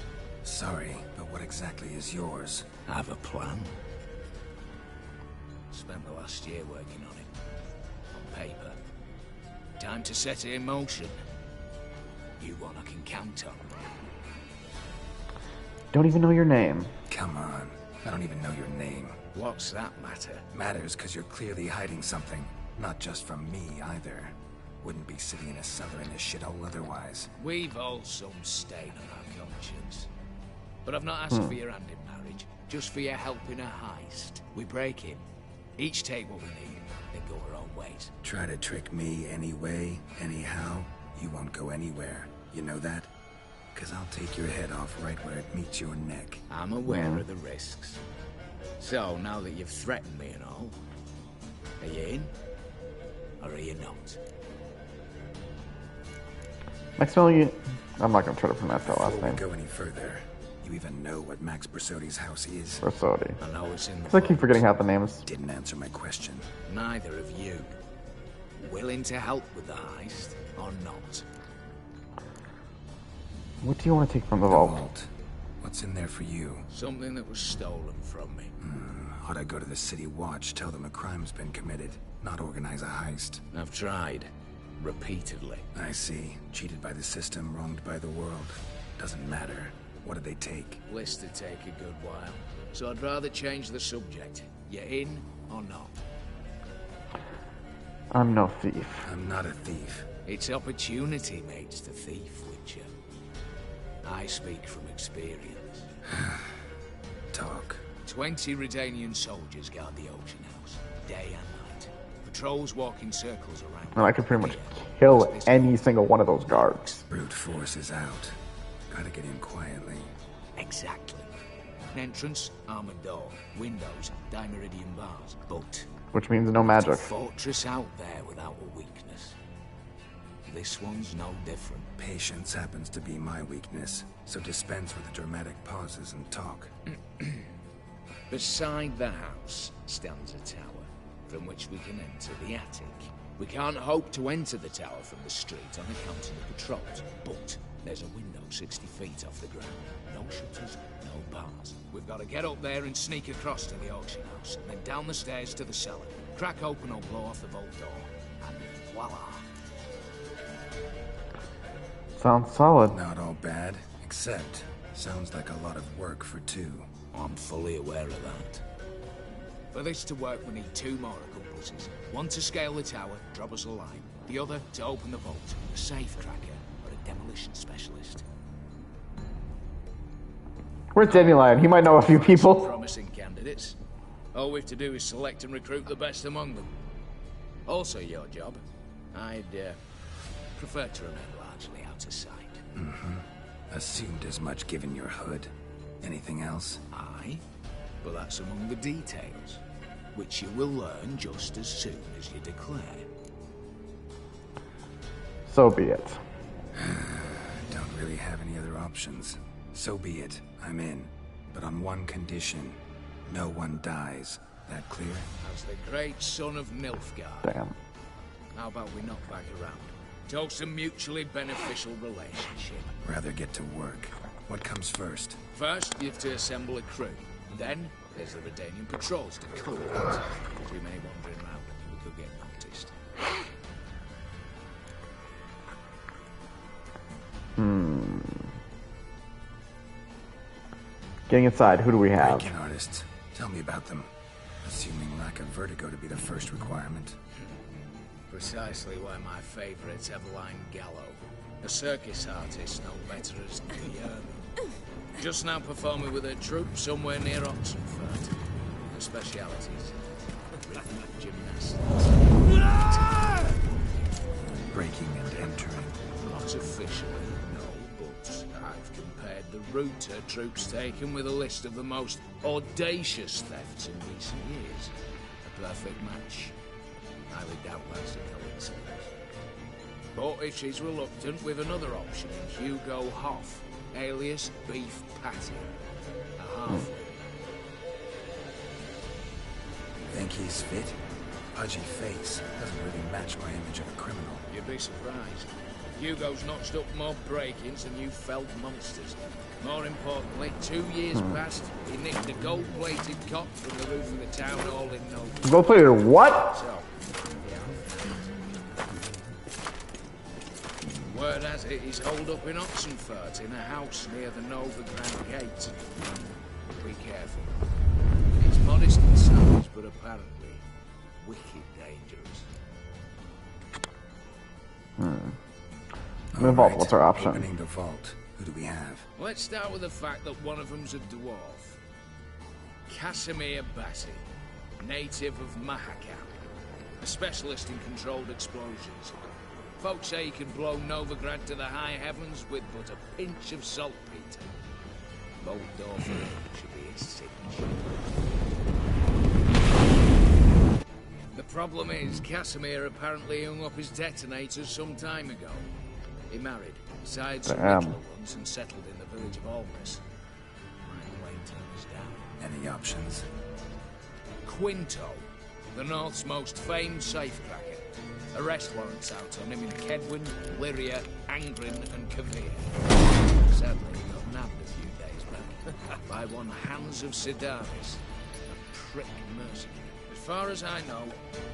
Sorry, but what exactly is yours? I have a plan. Spent the last year working on it. On paper. Time to set it in motion. You one I can count on. Don't even know your name. Come on. I don't even know your name. What's that matter? Matters because you're clearly hiding something. Not just from me, either. Wouldn't be sitting in a cellar in this shithole otherwise. We've all some stain on our conscience. But I've not asked for your hand in marriage. Just for your help in a heist. We break in. Each take what we need, then go our own ways. Try to trick me anyway, anyhow, you won't go anywhere. You know that? Because I'll take your head off right where it meets your neck. I'm aware of the risks. So, now that you've threatened me and all, are you in? Or are you not? Maximilian... I'm not gonna try to pronounce that last Before name. we go any further, you even know what Max Bersodi's house is? Bersodi. I know it's in the I keep forgetting half the names. Didn't answer my question. Neither of you. Willing to help with the heist, or not? What do you want to take from the vault? What's in there for you? Something that was stolen from me. Ought I go to the City Watch, tell them a crime's been committed, not organize a heist? I've tried. Repeatedly. I see. Cheated by the system, wronged by the world. Doesn't matter. What did they take? List to take a good while. So I'd rather change the subject. You in or not? I'm no thief. I'm not a thief. It's opportunity makes the thief, Witcher. I speak from experience. Talk. 20 Redanian soldiers guard the auction house, day and night. Patrols walk in circles around. And I could pretty much kill any single one of those guards. Brute force is out. Gotta get in quietly. Exactly. An entrance, armored door, windows, dimeridian bars, but... Which means no magic. There's a fortress out there without a weakness. This one's no different. Patience happens to be my weakness, so dispense with the dramatic pauses and talk. Beside the house stands a tower, from which we can enter the attic. We can't hope to enter the tower from the street on account of the patrols, but there's a window 60 feet off the ground. No shutters, no bars. We've got to get up there and sneak across to the auction house, then down the stairs to the cellar. Crack open or blow off the vault door, and voila. Sounds solid. Not all bad, except sounds like a lot of work for two. I'm fully aware of that. For this to work, we need two more accomplices. One to scale the tower, drop us a line. The other to open the vault, a safe cracker or a demolition specialist. Where's Dandelion? He might know a few people. Promising candidates. All we have to do is select and recruit the best among them. Also your job. I'd prefer to remain largely out of sight. Assumed as much given your hood. Anything else? Aye, but that's among the details, which you will learn just as soon as you declare. So be it. Don't really have any other options. So be it. I'm in. But on one condition. No one dies. That clear? As the great son of Nilfgaard. Damn. How about we knock back around? Talk some mutually beneficial relationship. Rather get to work. What comes first? First, you have to assemble a crew. Then, there's the Redanian patrols to coordinate. We may wander around. We could get noticed. Getting inside, who do we have? Break-in artists. Tell me about them. Assuming lack of vertigo to be the first requirement. Precisely why my favourite's Eveline Gallo. A circus artist, no better as Guillermo. Just now performing with her troupe somewhere near Oxenford. Her specialities: rhythmic gymnastics. Breaking and entering. Not officially, no, but I've compared the route her troope's taken with a list of the most audacious thefts in recent years. A perfect match. Highly doubt that's a coincidence. But if she's reluctant, with another option in Hugo Hoff, alias Beef Patty, a halfling. Think he's fit? Pudgy face doesn't really match my image of a criminal. You'd be surprised. Hugo's notched up more break-ins than you felt monsters. More importantly, 2 years past, he nicked a gold-plated cot from the roof of the town hall in no time. Gold-plated what? So, word has it he's holed up in Oxenfurt in a house near the Novigrad Gate. Be careful. He's modest in size, but apparently wicked dangerous. The vault, what's our option? Opening the vault. Who do we have? Let's start with the fact that one of them's a dwarf. Casimir Bassi, native of Mahakam, a specialist in controlled explosions. Folks say he can blow Novigrad to the high heavens with but a pinch of saltpeter. Bolt door for him should be his signature. The problem is, Casimir apparently hung up his detonators some time ago. He married, besides some littler ones, and settled in the village of Almas. My way turns down. Any options? Quinto, the North's most famed safecracker. Arrest warrants out on him in Kedwin, Lyria, Angrin, and Kavir. Sadly, he got nabbed a few days back by one Hans of Sidaris, a prick mercenary. As far as I know,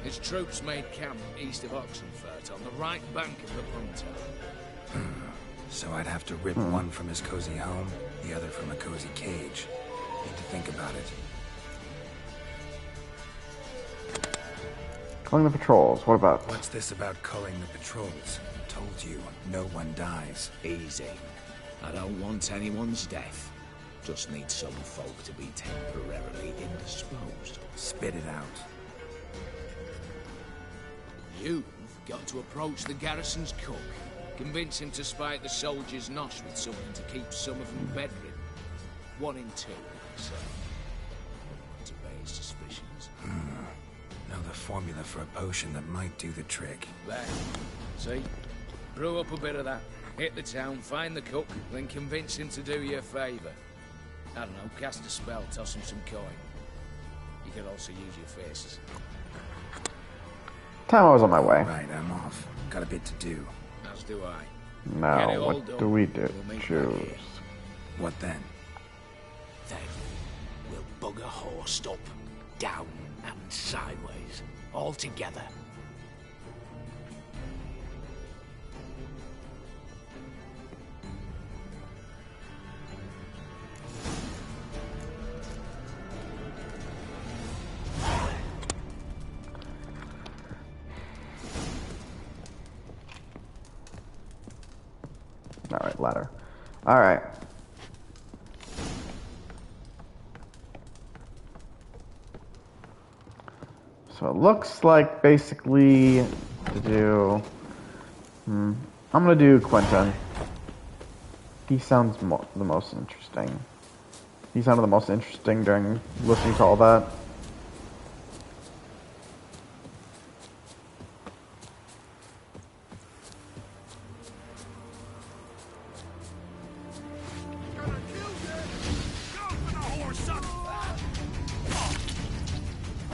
his troops made camp east of Oxenfurt on the right bank of the Punta. So I'd have to rip one from his cozy home, the other from a cozy cage. Need to think about it. Calling the patrols, what about? What's this about calling the patrols? Told you, no one dies. Easy. I don't want anyone's death. Just need some folk to be temporarily indisposed. Spit it out. You've got to approach the garrison's cook, convince him to spike the soldiers' nosh with something to keep some of them bedridden. 1 in 2, so. To base suspicions. Know the formula for a potion that might do the trick. There. See? Brew up a bit of that. Hit the town, find the cook, then convince him to do you a favour. I don't know, cast a spell, toss him some coin. You can also use your faces. Time I was on my way. Right, I'm off. Got a bit to do. As do I. Now, what do we do? Choose. What then? Then we'll bugger horsed up, down and sideways, all together. Alright, ladder. Alright. So it looks like basically to do... I'm gonna do Quentin. He sounds the most interesting. He sounded the most interesting during listening to all that.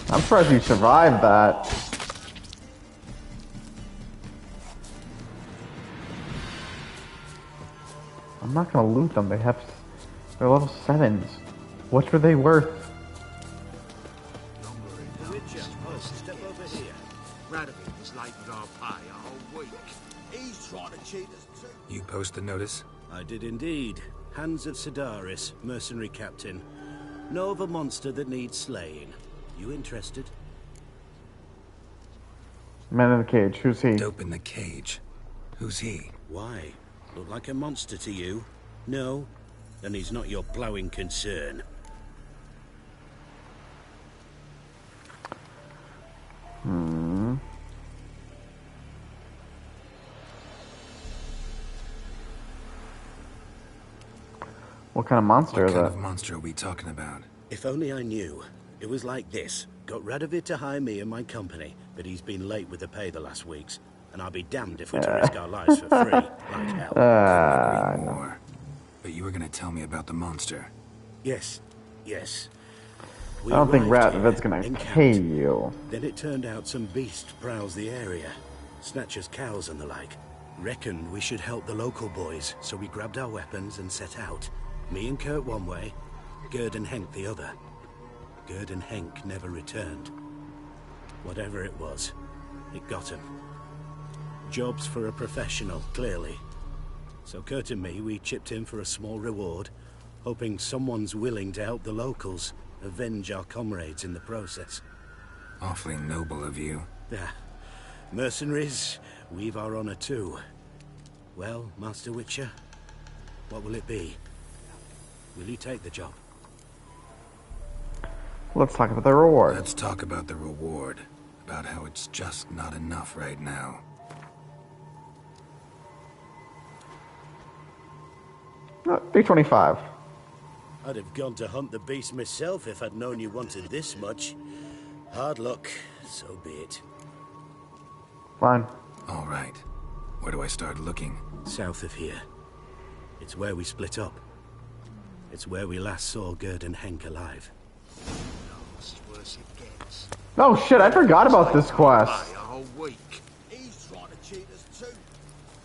I'm surprised you survived that. I'm not gonna loot them. They're level 7s. What were they worth? Step over here. Radovid was late with our pay a whole week. He's trying to cheat us too. You post the notice? I did indeed. Hands of Sidaris, mercenary captain. Know of a monster that needs slaying. You interested? Man in the cage. Who's he? Dope in the cage. Who's he? Why? Look like a monster to you? No? Then he's not your blowing concern. What kind of monster is What kind it? of monster are we talking about? If only I knew. It was like this. Got Radovid to hire me and my company, but he's been late with the pay the last weeks. And I'll be damned if we're to risk our lives for free, like hell. Couldn't agree more. But you were gonna tell me about the monster. Yes, yes. I don't think Radovid's gonna pay you. Then it turned out some beast prowls the area. Snatchers cows and the like. Reckoned we should help the local boys, so we grabbed our weapons and set out. Me and Kurt one way, Gerd and Henk the other. Gerd and Henk never returned. Whatever it was, it got him. Jobs for a professional, clearly. So Kurt and me, we chipped in for a small reward, hoping someone's willing to help the locals, avenge our comrades in the process. Awfully noble of you. Mercenaries, we've our honor too. Well, Master Witcher, what will it be? Will you take the job? Let's talk about the reward. Let's talk about the reward. About how it's just not enough right now. $325. I'd have gone to hunt the beast myself if I'd known you wanted this much. Hard luck, so be it. Fine. All right. Where do I start looking? South of here. It's where we split up. It's where we last saw Gerd and Henk alive. Oh shit, I forgot about this quest. He's trying to cheat us too.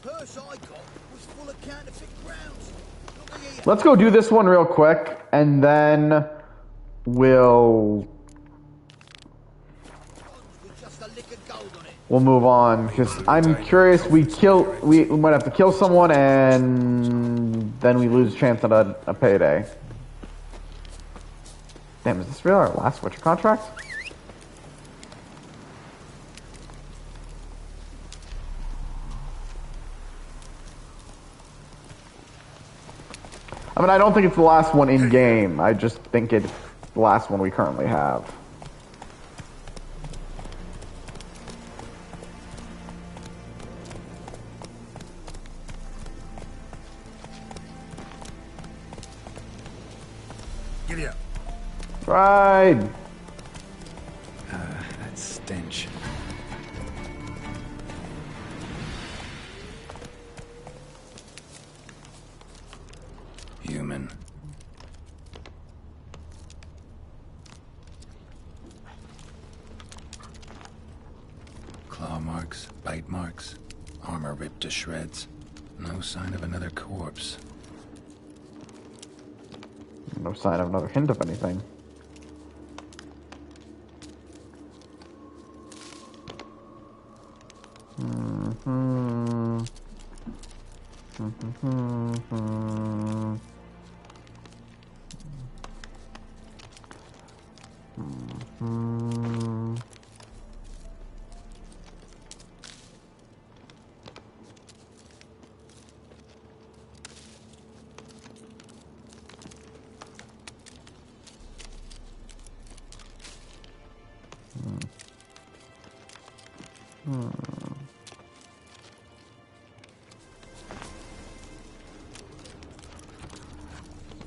Purse I got was full of counterfeit crowns. Let's go do this one real quick, and then we'll move on, because I'm curious. We might have to kill someone, and then we lose a chance at a payday. Damn, is this really our last Witcher contract? I mean, I don't think it's the last one in game. I just think it's the last one we currently have. Giddy up. Ride. That stench. Human. Claw marks, bite marks, armor ripped to shreds. No sign of another corpse. No sign of another hint of anything.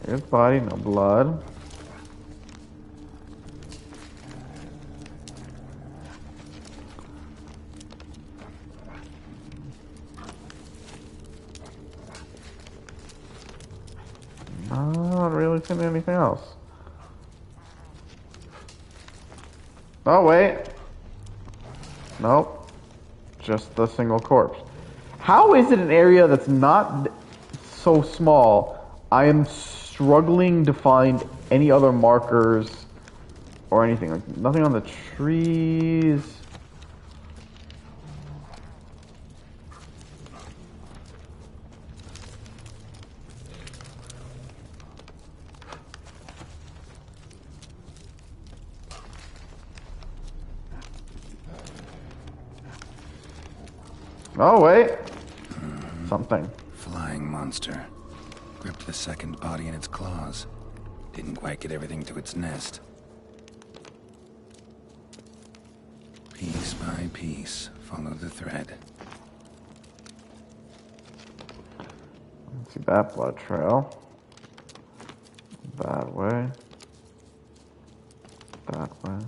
His body, no blood. Not really seeing anything else. Oh, wait. Nope. Just the single corpse. How is it an area that's not so small? I am struggling to find any other markers or anything. Like, nothing on the trees. Oh, wait. Something. Flying monster. Gripped the second body in its claws. Didn't quite get everything to its nest. Piece by piece, follow the thread. Let's see that blood trail. That way. That way.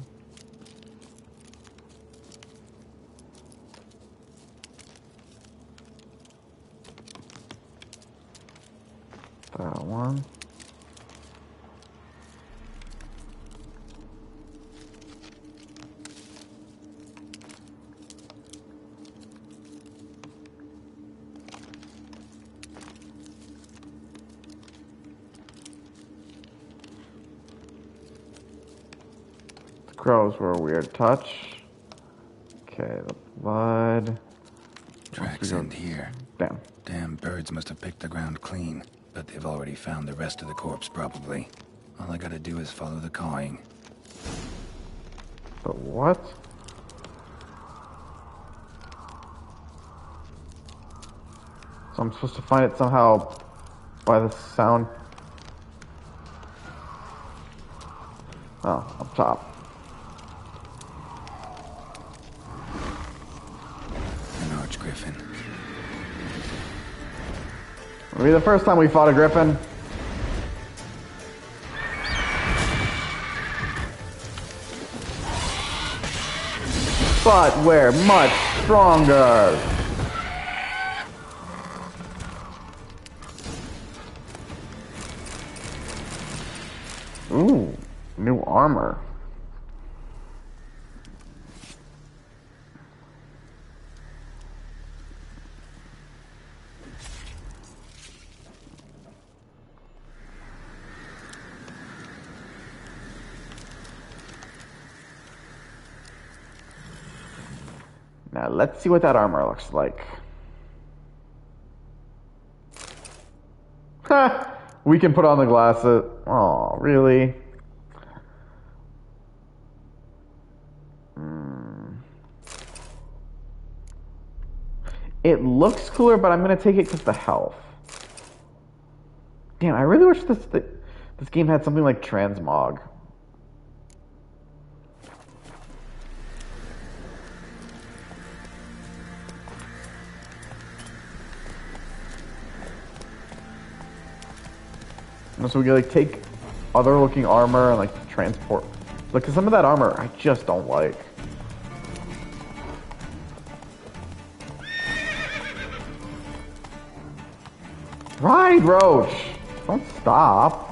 That one. The crows were a weird touch. Okay, the blood. Tracks end here. Damn. Damn birds must have picked the ground clean. But they've already found the rest of the corpse, probably. All I gotta do is follow the cawing. The what? So I'm supposed to find it somehow by the sound. Oh, up top. An arch griffin. It'll be the first time we fought a griffin. But we're much stronger. Ooh, new armor. Now let's see what that armor looks like. Ha! We can put on the glasses. Oh, really? It looks cooler, but I'm gonna take it because the health. Damn, I really wish this game had something like transmog. So we can like take other looking armor and like transport. Look, 'cause some of that armor I just don't like. Ride, Roach! Don't stop.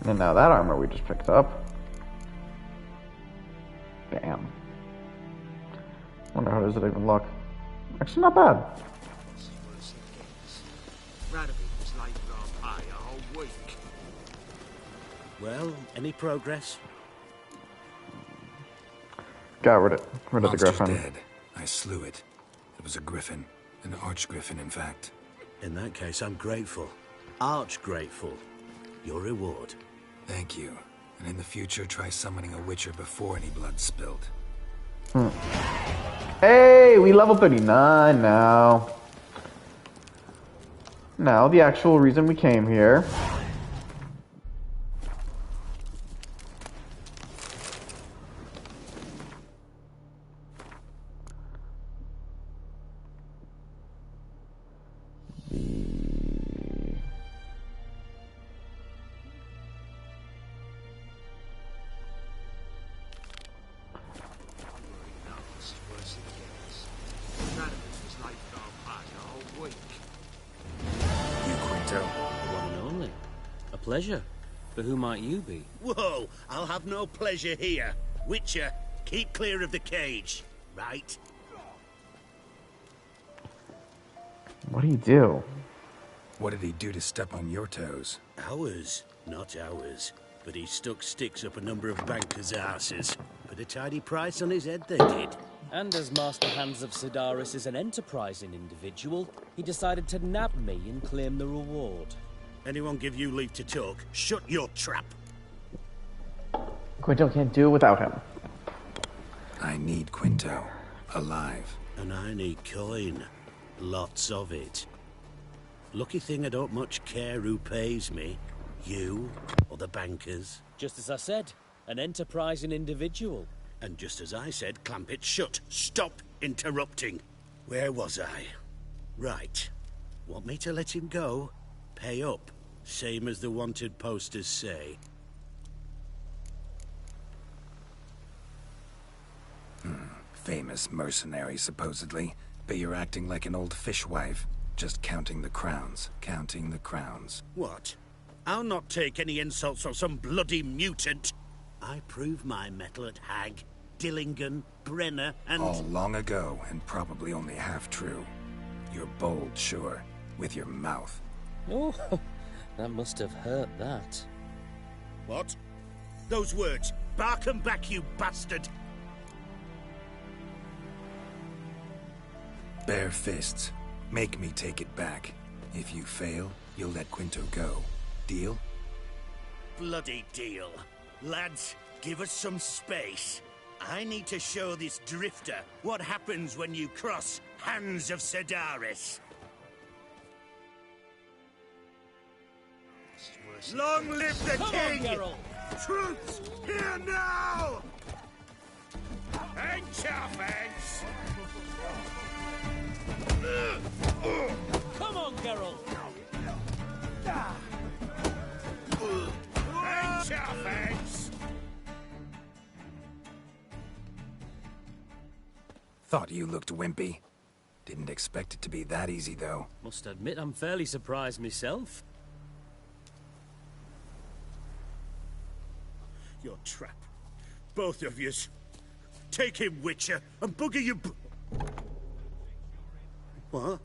And now that armor we just picked up. Damn. Wonder how does it even look? Actually, not bad. Well, any progress? Got rid of the Monster's griffin. dead. I slew it. It was a griffin. An arch-griffin, in fact. In that case, I'm grateful. Arch grateful. Your reward. Thank you. And in the future, try summoning a witcher before any blood's spilled. Hey, we level 39 now. Now, the actual reason we came here. Pleasure. But who might you be? Whoa! I'll have no pleasure here. Witcher, keep clear of the cage, right? What do you do? What did he do to step on your toes? Ours, not ours. But he stuck sticks up a number of bankers' arses. Put a tidy price on his head, they did. And as Master Hans of Sedaris is an enterprising individual, he decided to nab me and claim the reward. Anyone give you leave to talk? Shut your trap. Quinto can't do it without him. I need Quinto. Alive. And I need coin. Lots of it. Lucky thing I don't much care who pays me. You or the bankers. Just as I said, an enterprising individual. And just as I said, clamp it shut. Stop interrupting. Where was I? Right. Want me to let him go? Pay up. Same as the wanted posters say. Famous mercenary, supposedly. But you're acting like an old fishwife. Just counting the crowns. Counting the crowns. What? I'll not take any insults from some bloody mutant. I prove my mettle at Hag, Dillingen, Brenner, and... All long ago, and probably only half true. You're bold, sure. With your mouth. Oh, that must have hurt that. What? Those words. Bark 'em back, you bastard! Bare fists. Make me take it back. If you fail, you'll let Quinto go. Deal? Bloody deal. Lads, give us some space. I need to show this drifter what happens when you cross Hans of Sedaris. Long live the king! Troops, here now! And Charfax! Come on, Geralt! And Charfax! Thought you looked wimpy. Didn't expect it to be that easy, though. Must admit I'm fairly surprised myself. Your trap. Both of yous. Take him, Witcher, and bugger you... What?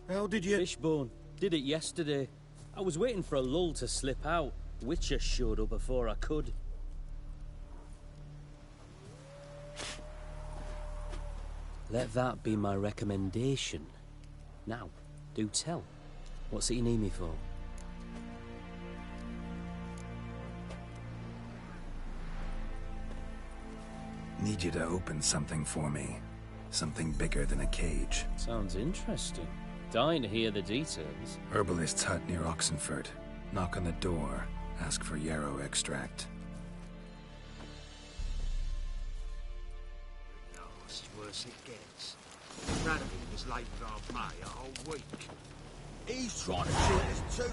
How did you... Fishbone. Did it yesterday. I was waiting for a lull to slip out. Witcher showed up before I could. Let that be my recommendation. Now, do tell. What's it you need me for? Need you to open something for me. Something bigger than a cage. Sounds interesting. Dying to hear the details. Herbalist's hut near Oxenford. Knock on the door. Ask for yarrow extract. No, it's worse it gets. Radaby was late with our pay a whole week. He's trying to cheat us too.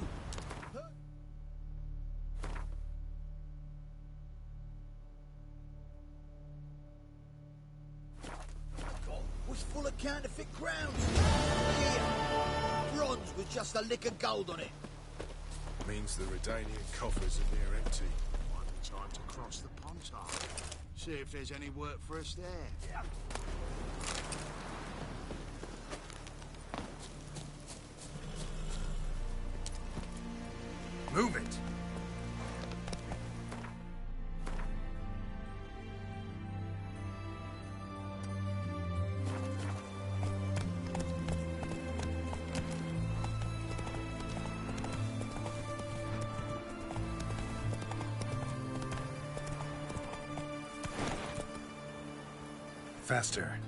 Was full of counterfeit crowns. Here, bronze with just a lick of gold on it. Means the Redanian coffers are near empty. Might be time to cross the Pontar. See if there's any work for us there. Move it! Faster.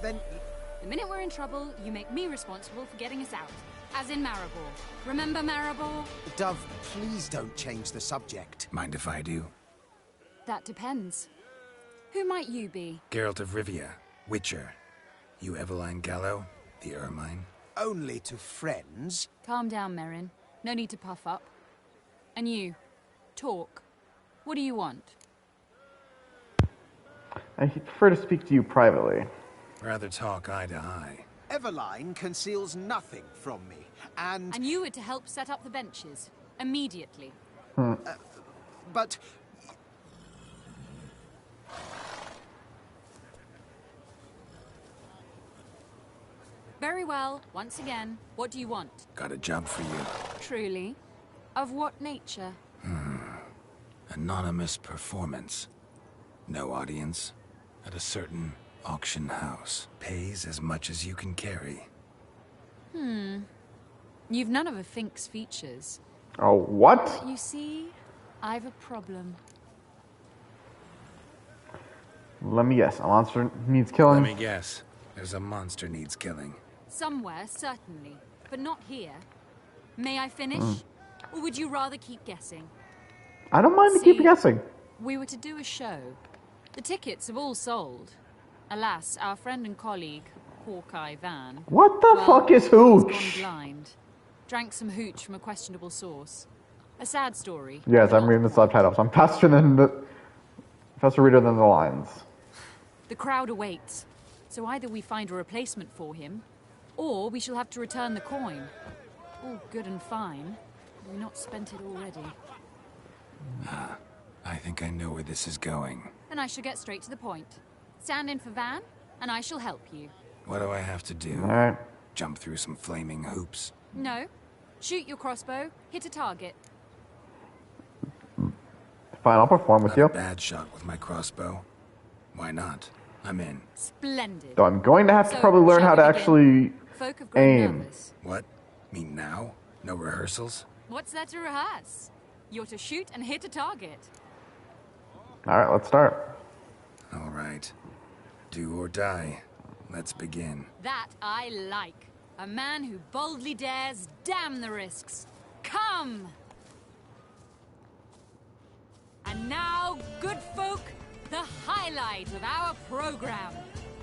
Then... The minute we're in trouble, you make me responsible for getting us out. As in Maribor. Remember Maribor? Dove, please don't change the subject. Mind if I do? That depends. Who might you be? Geralt of Rivia, Witcher. You Eveline Gallo, the Ermine? Only to friends. Calm down, Merrin. No need to puff up. And you, talk. What do you want? I prefer to speak to you privately. Rather talk eye to eye. Eveline conceals nothing from me, and... And you were to help set up the benches. Immediately. But... Very well. Once again, what do you want? Got a job for you. Truly? Of what nature? Anonymous performance. No audience. At a certain auction house. Pays as much as you can carry. You've none of a Fink's features. Oh, what? You see, I've a problem. Let me guess. A monster needs killing? Let me guess. There's a monster needs killing. Somewhere, certainly. But not here. May I finish? Or would you rather keep guessing? I don't mind to keep guessing. We were to do a show. The tickets have all sold. Alas, our friend and colleague, Hawkeye Van... What the fuck is hooch? ...has gone blind. Drank some hooch from a questionable source. A sad story. Yes, I'm reading the subtitles. I'm faster reader than the lines. The crowd awaits. So either we find a replacement for him, or we shall have to return the coin. All good and fine. Have we not spent it already? I think I know where this is going. Then I shall get straight to the point. Stand in for Van, and I shall help you. What do I have to do? Alright. Jump through some flaming hoops? No. Shoot your crossbow, hit a target. Fine, I'll perform with Not you. a bad shot with my crossbow. Why not? I'm in. Splendid. So I'm going to have to So, probably learn shall how to we actually Folk have grown aim. nervous. What? Me now? No rehearsals? What's there to rehearse? You're to shoot and hit a target. Alright, let's start. All right. Do or die. Let's begin. That I like. A man who boldly dares, damn the risks. Come! And now, good folk, the highlight of our program.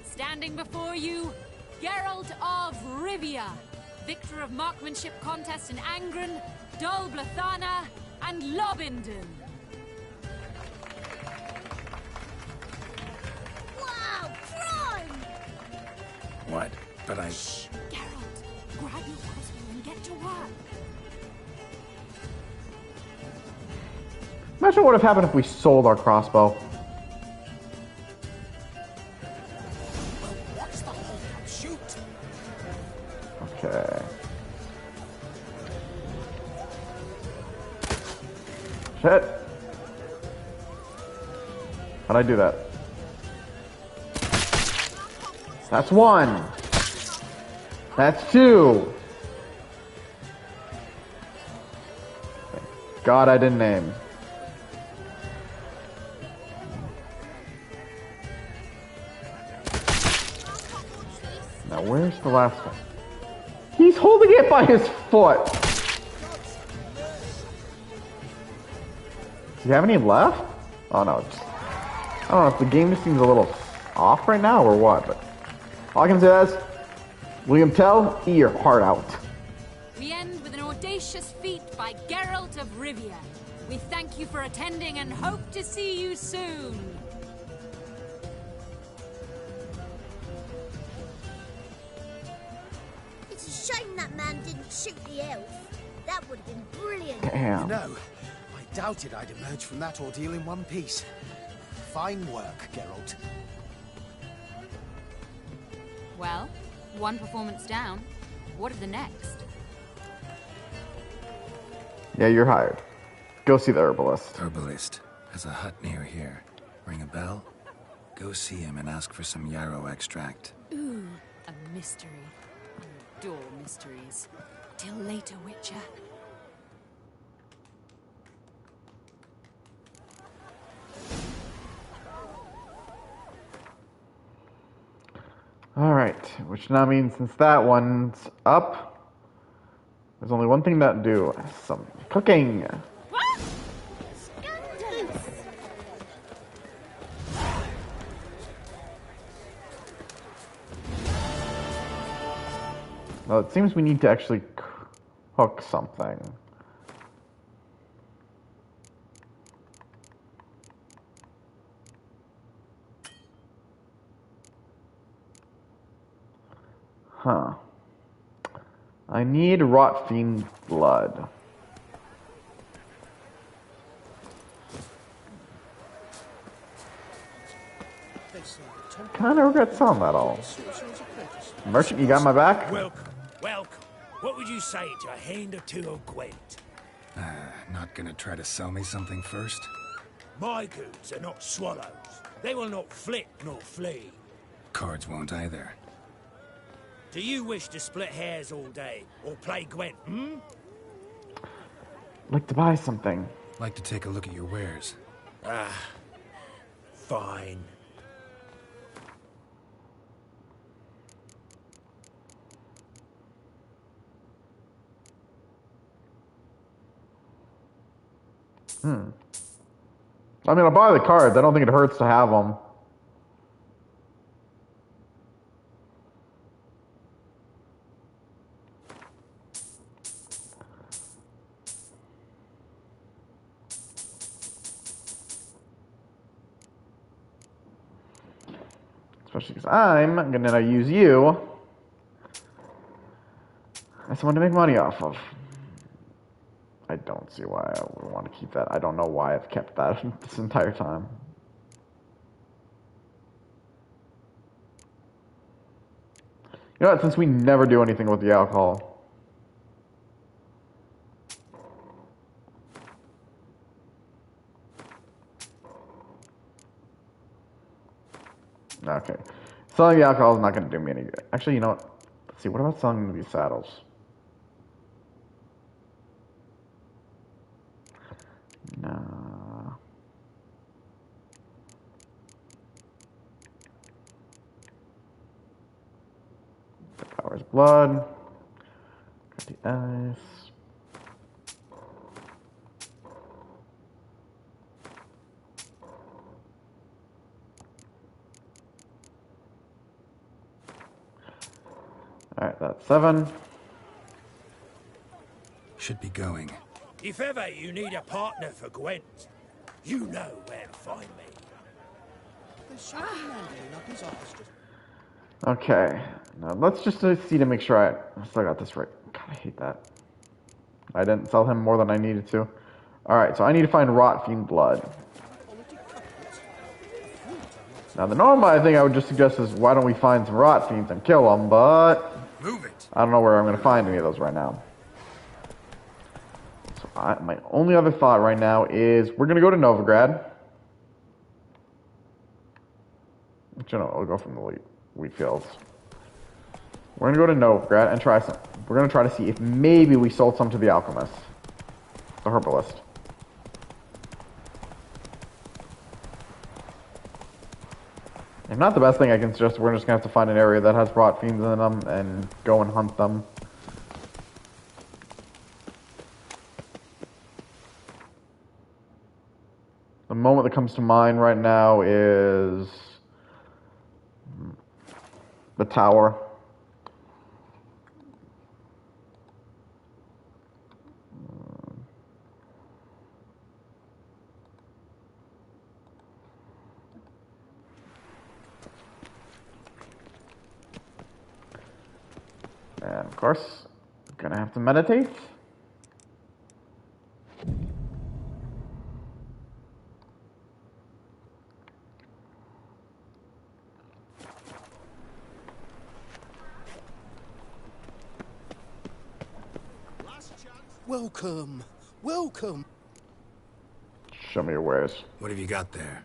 Standing before you, Geralt of Rivia, victor of marksmanship contests in Angren, Dol Blathana, and Lobindon. Wow, prime! What? But I... Shh, Geralt. Grab your crossbow and get to work. Imagine what would have happened if we sold our crossbow. What's the whole shoot? Okay. Shit. How'd I do that? That's one. That's two. Thank God I didn't aim. Now where's the last one? He's holding it by his foot. Do you have any left? Oh no. I don't know if the game just seems a little off right now or what, but all I can say is, William Tell, eat your heart out. We end with an audacious feat by Geralt of Rivia. We thank you for attending and hope to see you soon. It's a shame that man didn't shoot the elf. That would have been brilliant. Damn. You know, I doubted I'd emerge from that ordeal in one piece. Fine work, Geralt. Well, one performance down. What are the next? Yeah, you're hired. Go see the herbalist. Herbalist has a hut near here. Ring a bell? Go see him and ask for some yarrow extract. Ooh, a mystery. I adore mysteries. Till later, Witcher. Alright, which now means since that one's up, there's only one thing that do. Some cooking. Well, it seems we need to actually cook something. Huh. I need rot fiend blood. Kinda regret selling that all. Merchant, you got my back? Welcome, welcome. What would you say to a hand or two of Gwent? Not gonna try to sell me something first? My goods are not swallows. They will not flit nor flee. Cards won't either. Do you wish to split hairs all day, or play Gwent, Like to buy something. Like to take a look at your wares. Fine. I mean, I'll buy the cards. I don't think it hurts to have them. Especially because I'm gonna use you as someone to make money off of. I don't see why I would want to keep that. I don't know why I've kept that this entire time. You know what, since we never do anything with the alcohol. Okay. Selling the alcohol is not going to do me any good. Actually, you know what? Let's see, what about selling these saddles? Nah. Power's blood. Got the ice. Alright, that's 7. should be going. If ever you need a partner for Gwent, you know where to find me. Okay, now let's just see to make sure I still got this right. God, I hate that. I didn't sell him more than I needed to. Alright, so I need to find Rot Fiend Blood. Now, the normal thing I would just suggest is why don't we find some Rot Fiends and kill them, but move it. I don't know where I'm going to find any of those right now. So my only other thought right now is we're going to go to Novigrad. You know, I'll go from the wheat fields. We're going to go to Novigrad and try some. We're going to try to see if maybe we sold some to the alchemist, the herbalist. If not, the best thing I can suggest, we're just going to have to find an area that has rot fiends in them and go and hunt them. The moment that comes to mind right now is the tower. And of course, gonna have to meditate. Welcome, welcome. Show me your wares. What have you got there?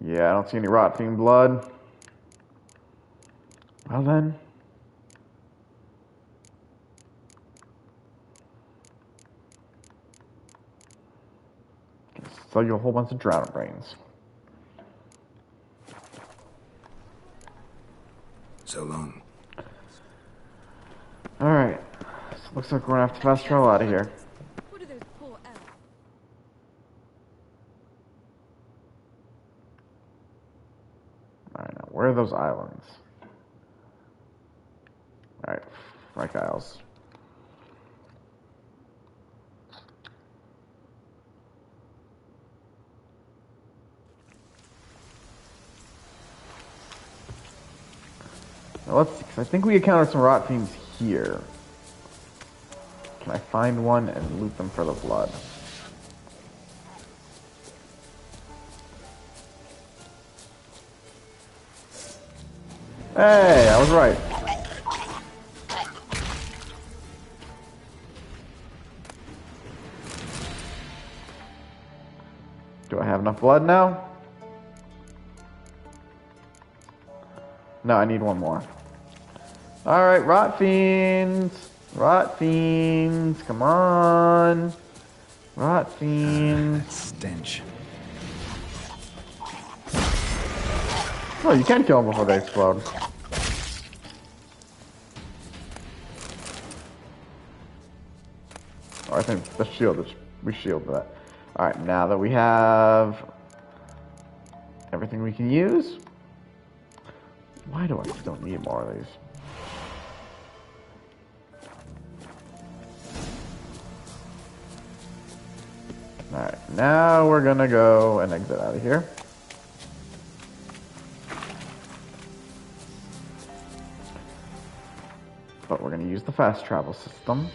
Yeah, I don't see any rot fiend blood. Well then. Can sell you a whole bunch of drowned brains. So long. Alright. So looks like we're gonna have to fast travel out of here. What are those poor elves? Alright, now where are those islands? Alright, Frank Isles. Now let's see, because I think we encountered some rot fiends here. Can I find one and loot them for the blood? Hey, I was right. Do I have enough blood now? No, I need one more. Alright, rot fiends. Rot fiends. Come on. Rot fiends. That stench. Oh, you can kill them before they explode. Oh, I think the shield is... We shield that. Alright, now that we have everything we can use. Why do I still need more of these? Alright, now we're gonna go and exit out of here. But we're gonna use the fast travel system.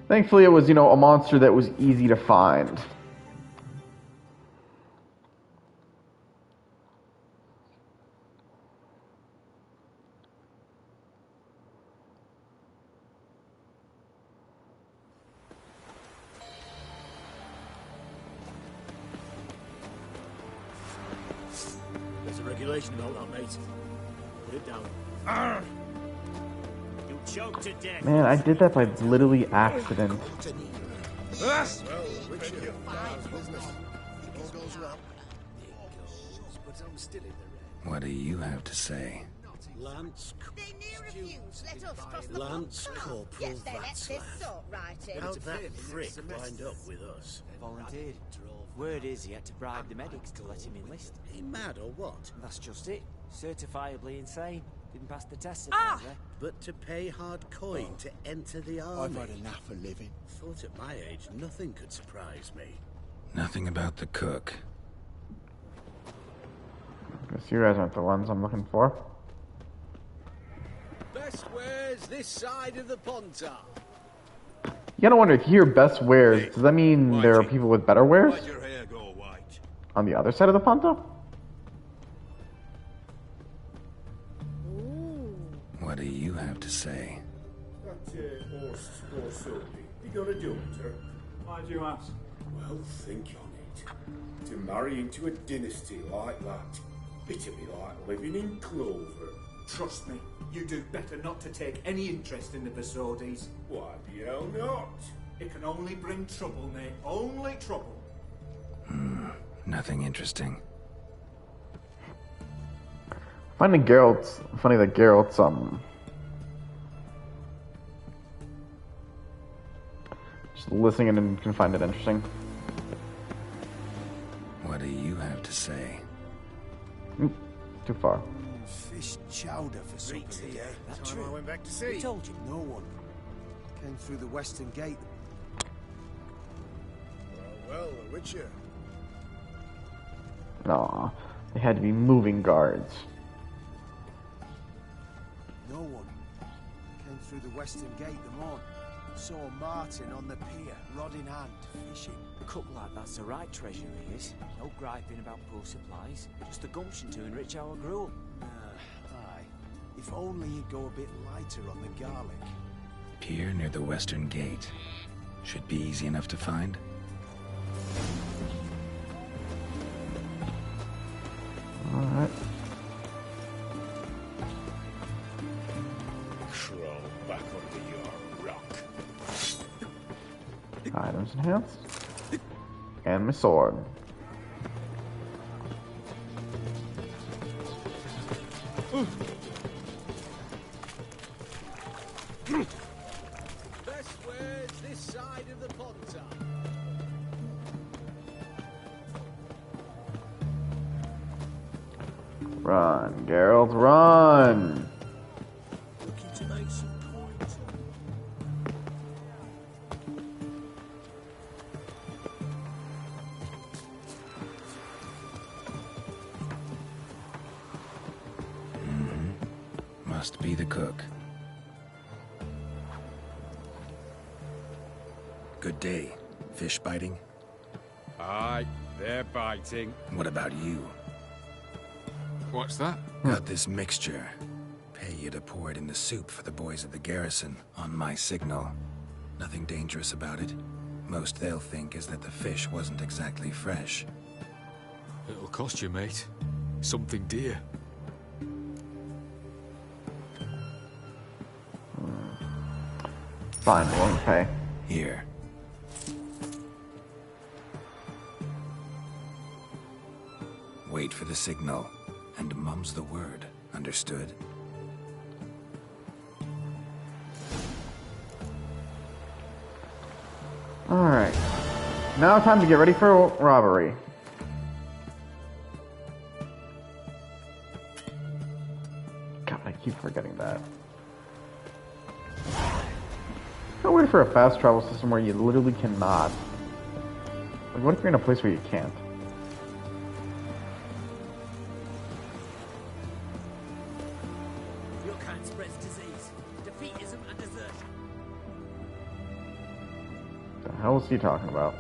Thankfully, it was, you know, a monster that was easy to find. There's a regulation about that, mate. Put it down. Arr! You choked to death. Man, I did that by literally accident. What do you have to say? Lance Corporal Yes, they let this Vatslav. sort right in. How'd that prick wind up with us? Volunteered. Word is he had to bribe the medics to let him enlist. He mad or what? That's just it. Certifiably insane. Didn't pass the test Ah! But to pay hard coin to enter the army. I've had enough of living. Thought at my age nothing could surprise me. Nothing about the cook. Guess you guys aren't the ones I'm looking for. Best wares this side of the Pontar. You gotta wonder, if you hear best wares, does that mean there are people with better wares? Let your hair go white. On the other side of the Ponto? What do you have to say? That horse or something. You got a daughter? Why do you ask? Well, think on it. To marry into a dynasty like that, it'd be like living in clover. Trust me, you do better not to take any interest in the Basodis. Why the hell not? It can only bring trouble, mate. Only trouble. Nothing interesting. Finding Geralt's funny that Geralt's just listening and can find it interesting. What do you have to say? Too far. Fish chowder for supper today. That Time true? I went back to Who sea. told you? No one. Came through the western gate. Well, the Witcher. Aw, they had to be moving guards. No one. Came through the western gate the morn. Saw Martin on the pier, rod in hand, fishing. Cook like that's the right treasure he is. No griping about poor supplies. Just the gumption to enrich our gruel. Aye. If only you'd go a bit lighter on the garlic. Pier near the western gate. Should be easy enough to find. Alright. Crawl back under your rock. Items enhanced. And my sword. Best wares this side of the Pontar. Run, Geralt, run! Looking to make some coins. Must be the cook. Good day. Fish biting? Aye, they're biting. What about you? What's that? Got this mixture. Pay you to pour it in the soup for the boys at the garrison, on my signal. Nothing dangerous about it. Most they'll think is that the fish wasn't exactly fresh. It'll cost you, mate. Something dear. Fine, I won't pay. Here. Wait for the signal, and mum's the word. Understood? Alright. Now time to get ready for robbery. God, I keep forgetting that. How weird for a fast travel system where you literally cannot. Like, what if you're in a place where you can't? Your kind spreads disease, defeatism, and desertion. What the hell is he talking about?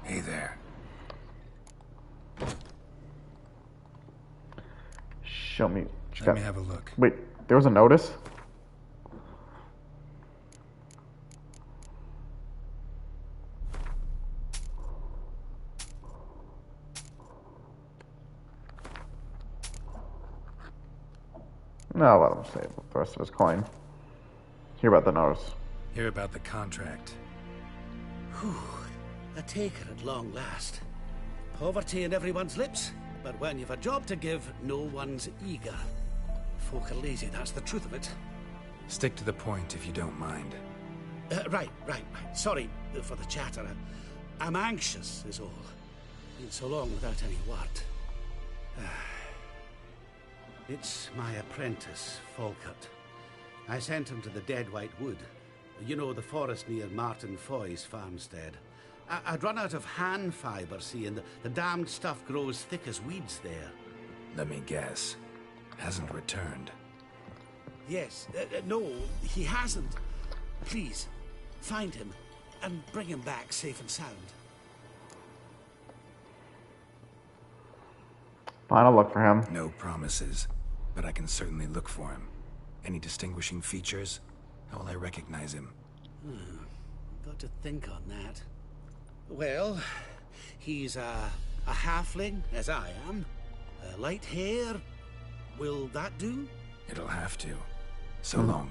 Hey there. Show me. Let me have a look. Wait, there was a notice? No, let him save the rest of his coin. Hear about the notice. Hear about the contract. Whew. A taker at long last. Poverty in everyone's lips, but when you've a job to give, no one's eager. Folk are lazy, that's the truth of it. Stick to the point if you don't mind. Right. Sorry for the chatter. I'm anxious, is all. Been so long without any word. It's my apprentice, Falkert. I sent him to the Dead White Wood. You know, the forest near Martin Foy's farmstead. I'd run out of hand fibre, see, and the damned stuff grows thick as weeds there. Let me guess. Hasn't returned. Yes. No, he hasn't. Please, find him and bring him back safe and sound. Final look for him. No promises, but I can certainly look for him. Any distinguishing features? How will I recognize him? Got to think on that. Well, he's a halfling, as I am. Light hair. Will that do? It'll have to. So long.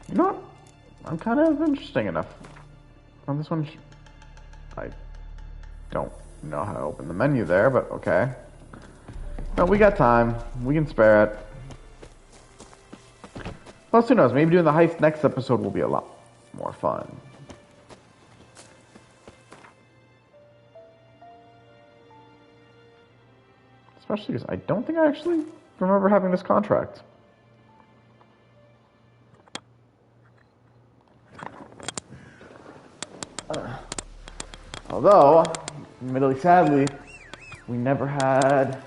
You know what? I'm kind of interesting enough. On this one, I don't know how to open the menu there, but okay. No, we got time. We can spare it. Plus, who knows? Maybe doing the heist next episode will be a lot more fun. Especially because I don't think I actually remember having this contract. Although, admittedly, sadly, we never had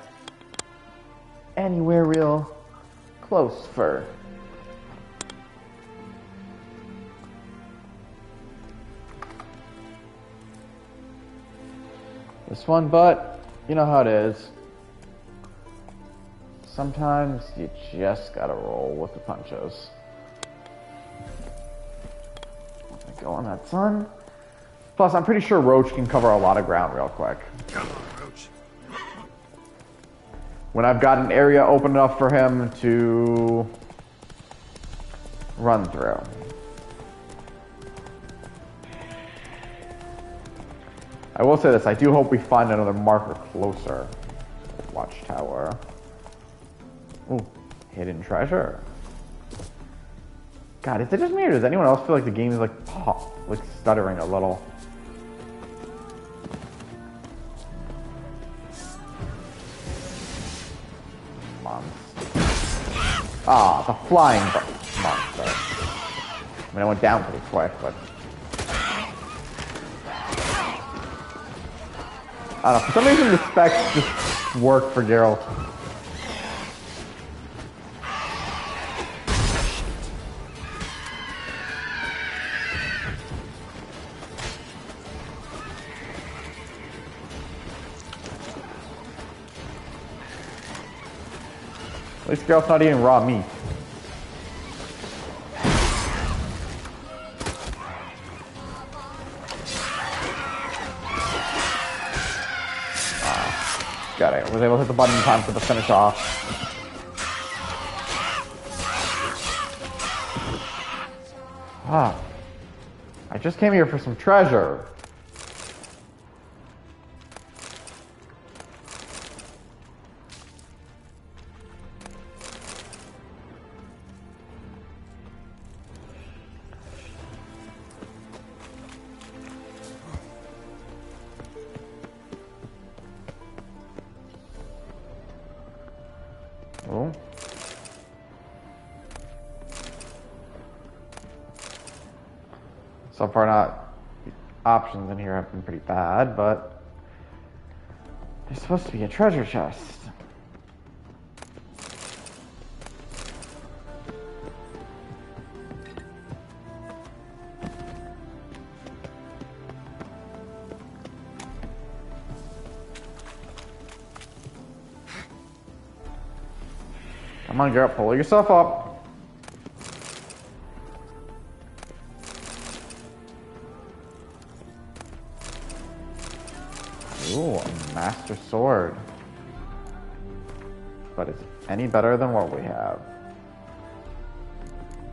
anywhere real close for this one, but you know how it is. Sometimes you just gotta roll with the punches. Go on that, son. Plus, I'm pretty sure Roach can cover a lot of ground real quick. Come on, Roach. When I've got an area open enough for him to run through. I will say this, I do hope we find another marker closer. Watchtower. Ooh, hidden treasure. God, is it just me or does anyone else feel like the game is like stuttering a little? Ah, the flying monster. I mean, I went down pretty quick, but... I don't know, for some reason the specs just work for Geralt. At least Geralt's not eating raw meat. Got it. Was able to hit the button in time for the finish off. Ah. I just came here for some treasure. Oh. So far, the options in here have been pretty bad, but there's supposed to be a treasure chest. Come on, girl, pull yourself up. Ooh, a master sword. But is it any better than what we have?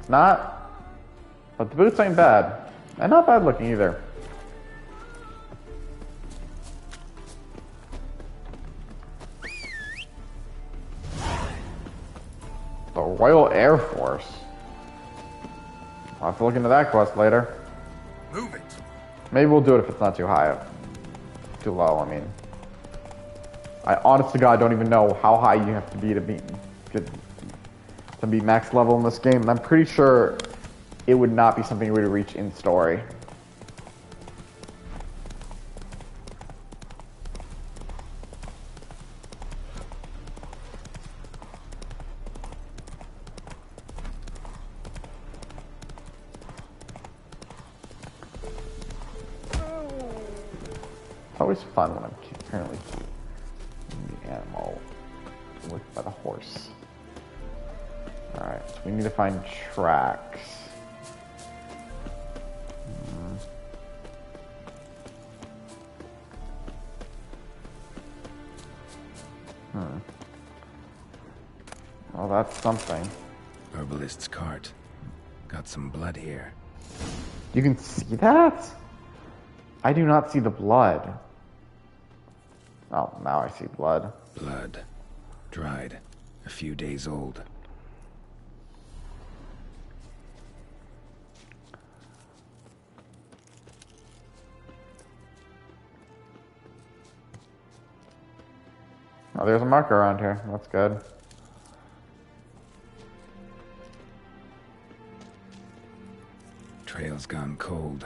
It's not, but the boots ain't bad. And not bad looking either. The Royal Air Force. I'll have to look into that quest later. Move it. Maybe we'll do it if it's not too high. Too low, I mean. I honest to God don't even know how high you have to be to be max level in this game. And I'm pretty sure it would not be something you would reach in story. It's always fun when I'm apparently the animal by the horse. Alright, so we need to find tracks. Well, that's something. Herbalist's cart. Got some blood here. You can see that? I do not see the blood. Oh, now I see blood. Blood. Dried. A few days old. Oh, there's a marker around here. That's good. Trail's gone cold.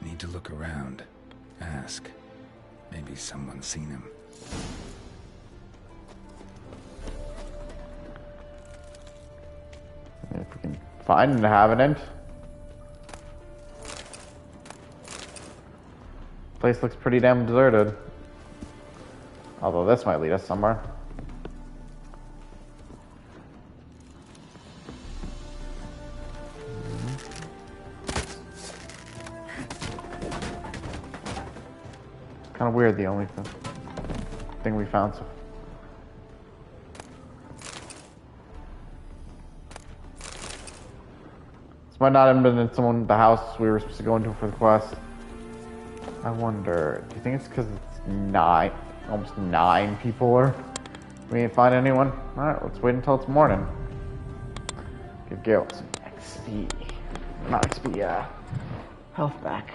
Need to look around. Ask. Maybe someone's seen him. If we can find an inhabitant. Place looks pretty damn deserted. Although this might lead us somewhere. Kind of weird, the only thing we found. So this might not have been in the house we were supposed to go into for the quest. I wonder, do you think it's because it's almost 9 people are? We didn't find anyone? Alright, let's wait until it's morning. Give Geralt some XP. Not XP, health back.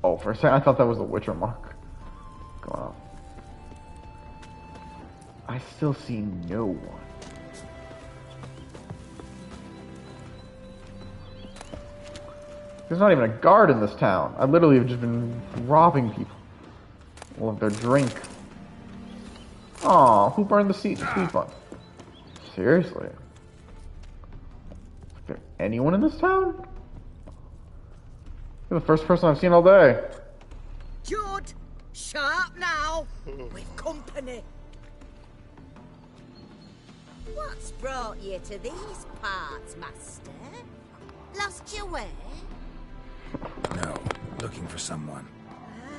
Oh, for a second I thought that was the Witcher mark. Going on. I still see no one. There's not even a guard in this town. I literally have just been robbing people of their drink. Aw, who burned the sweet fun? Seriously? Is there anyone in this town? You're the first person I've seen all day. Jude, shut up now. We've company. What's brought you to these parts, master? Lost your way? No, looking for someone.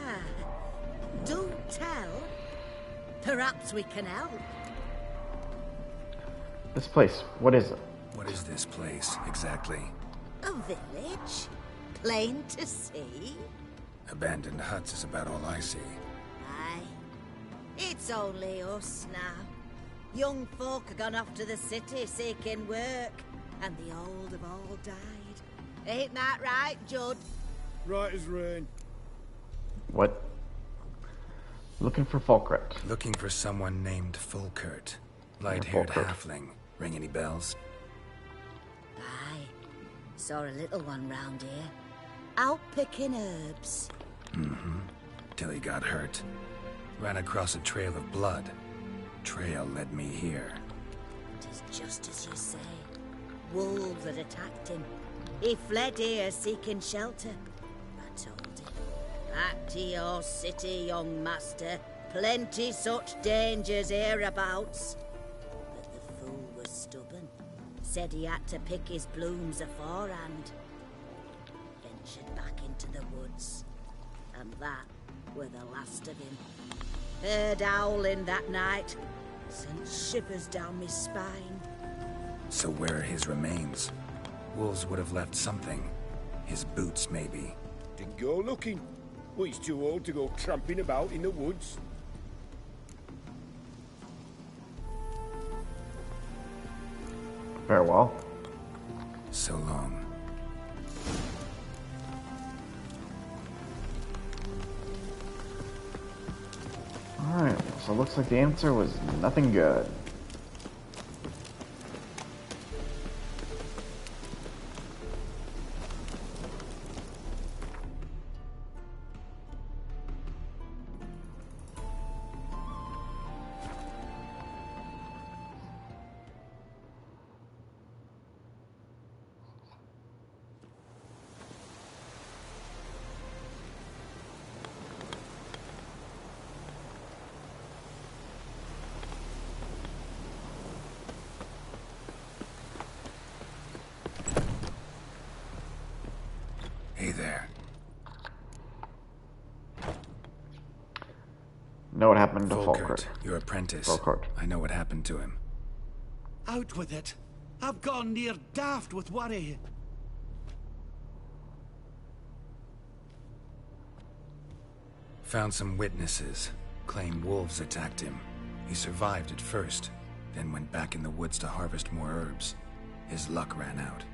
Ah, don't tell. Perhaps we can help. This place, what is it? What is this place, exactly? A village? Plain to see? Abandoned huts is about all I see. Aye. It's only us now. Young folk have gone off to the city seeking work, and the old have all died. Ain't that right, Judd? Right as rain. What? Looking for Fulkert. Looking for someone named Fulkert. Light-haired halfling. Ring any bells? Aye. Saw a little one round here. Out picking herbs. Mm-hmm. Till he got hurt. Ran across a trail of blood. Trail led me here. Tis just as you say. Wolves had attacked him. He fled here seeking shelter. I told him. Back to your city, young master. Plenty such dangers hereabouts. But the fool was stubborn. Said he had to pick his blooms aforehand. Ventured back into the woods. And that were the last of him. Heard howling that night. Sent shivers down my spine. So where are his remains? Wolves would have left something. His boots, maybe. Didn't go looking. Well, he's too old to go tramping about in the woods. Farewell. So long. Alright, so it looks like the answer was nothing good. Hey there. Know what happened to Volkert, Volkert? your apprentice. Volkert. I know what happened to him. Out with it. I've gone near daft with worry. Found some witnesses. Claim wolves attacked him. He survived at first, then went back in the woods to harvest more herbs. His luck ran out.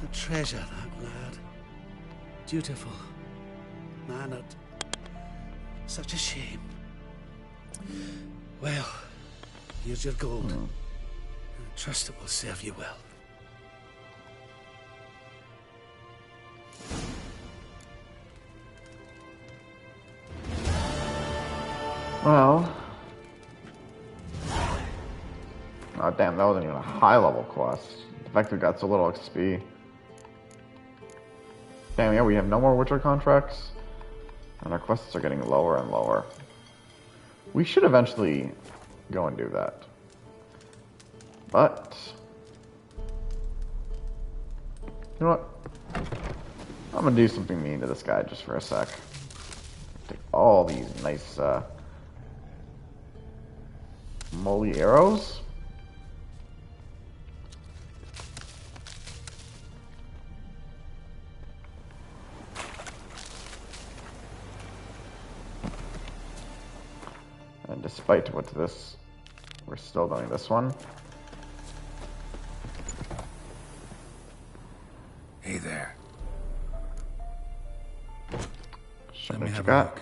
A treasure, that lad. Dutiful. Mannered. Such a shame. Well, here's your gold. I trust it will serve you well. Well... Oh damn, that wasn't even a high level quest. The fact we got so little XP. Damn, yeah, we have no more Witcher contracts. And our quests are getting lower and lower. We should eventually go and do that. But... You know what? I'm gonna do something mean to this guy just for a sec. Take all these nice, moly arrows. And despite what's this, we're still doing this one. Hey there. Show Let me me what you have a got. look.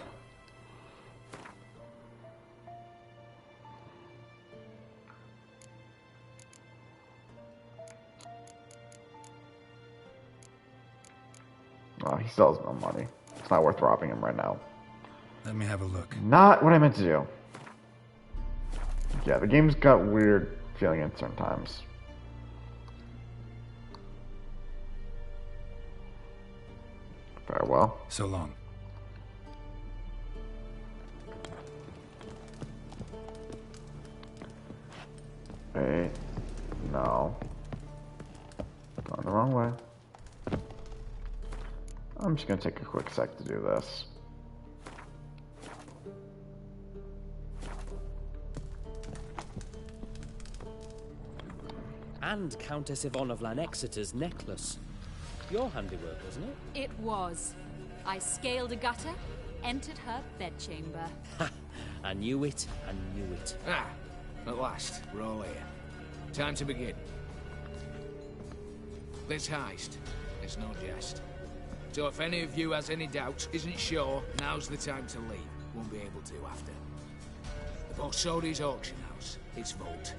Oh, he still has no money. It's not worth robbing him right now. Let me have a look. Not what I meant to do. Yeah, the game's got weird feeling at certain times. Farewell. So long. Wait. No. Going the wrong way. I'm just gonna take a quick sec to do this. And Countess Yvonne of Lanexeter's necklace. Your handiwork, wasn't it? It was. I scaled a gutter, entered her bedchamber. Ha! I knew it, I knew it. Ah, at last, we're all here. Time to begin. This heist is no jest. So if any of you has any doubts, isn't sure, now's the time to leave. Won't be able to after. The Borsodi's auction house, its vault.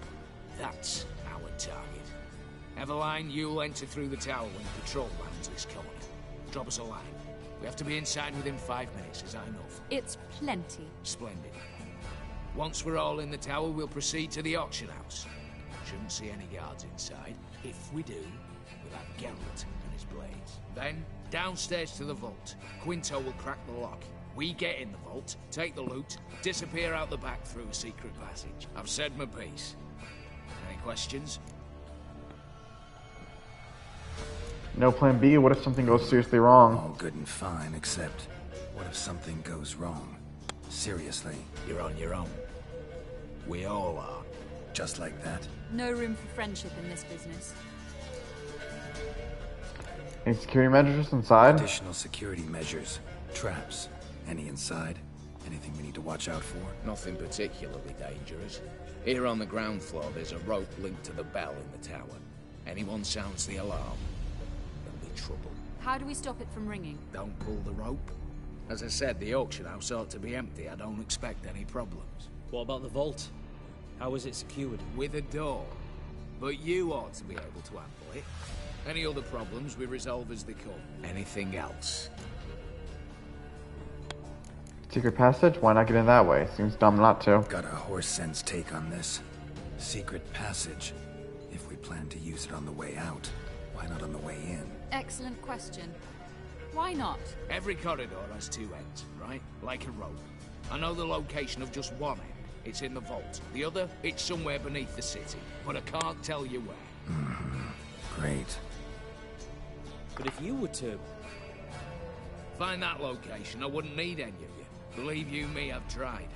That's our target. Eveline, you'll enter through the tower when the patrol lands this corner. Drop us a line. We have to be inside within 5 minutes, as I know. It's plenty. Splendid. Once we're all in the tower, we'll proceed to the auction house. Shouldn't see any guards inside. If we do, we'll have Geralt and his blades. Then, Downstairs to the vault. Quinto will crack the lock. We get in the vault, take the loot, disappear out the back through a secret passage. I've said my piece. Any questions? No plan B? What if something goes seriously wrong? All good and fine, except what if something goes wrong? Seriously. You're on your own. We all are. Just like that? No room for friendship in this business. Any security measures inside? Additional security measures. Traps. Any inside? Anything we need to watch out for? Nothing particularly dangerous. Here on the ground floor, there's a rope linked to the bell in the tower. Anyone sounds the alarm, there'll be trouble. How do we stop it from ringing? Don't pull the rope. As I said, the auction house ought to be empty. I don't expect any problems. What about the vault? How is it secured? With a door. But you ought to be able to handle it. Any other problems we resolve as they come. Anything else? Secret passage? Why not get in that way? Seems dumb not to. Got a horse sense take on this. Secret passage. If we plan to use it on the way out, why not on the way in? Excellent question. Why not? Every corridor has two ends, right? Like a rope. I know the location of just one end. It's in the vault. The other, it's somewhere beneath the city. But I can't tell you where. Great. But if you were to... find that location, I wouldn't need any of you. Believe you me, I've tried.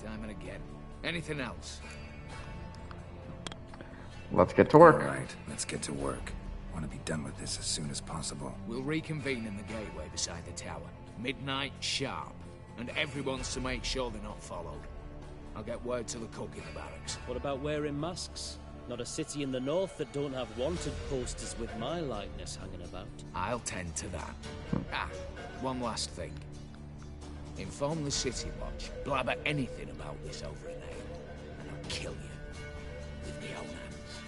Time and again. Anything else? Let's get to work. All right, let's get to work. Want to be done with this as soon as possible. We'll reconvene in the gateway beside the tower. Midnight sharp. And everyone's to make sure they're not followed. I'll get word to the cook in the barracks. What about wearing masks? Not a city in the north that don't have wanted posters with my likeness hanging about. I'll tend to that. One last thing. Inform the City Watch. Blabber anything about this over a name, and I'll kill you with my own hands.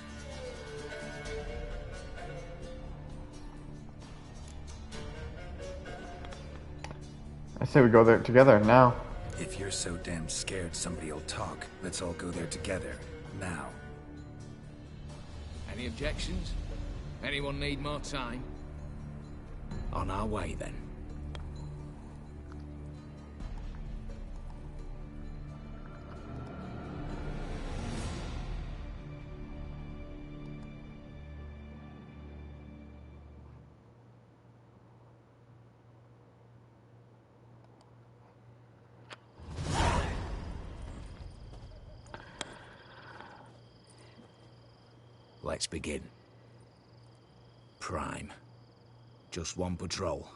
I say we go there together now. If you're so damn scared somebody'll talk, let's all go there together. Now. Any objections? Anyone need more time? On our way, then. Let's begin. Prime. Just one patrol.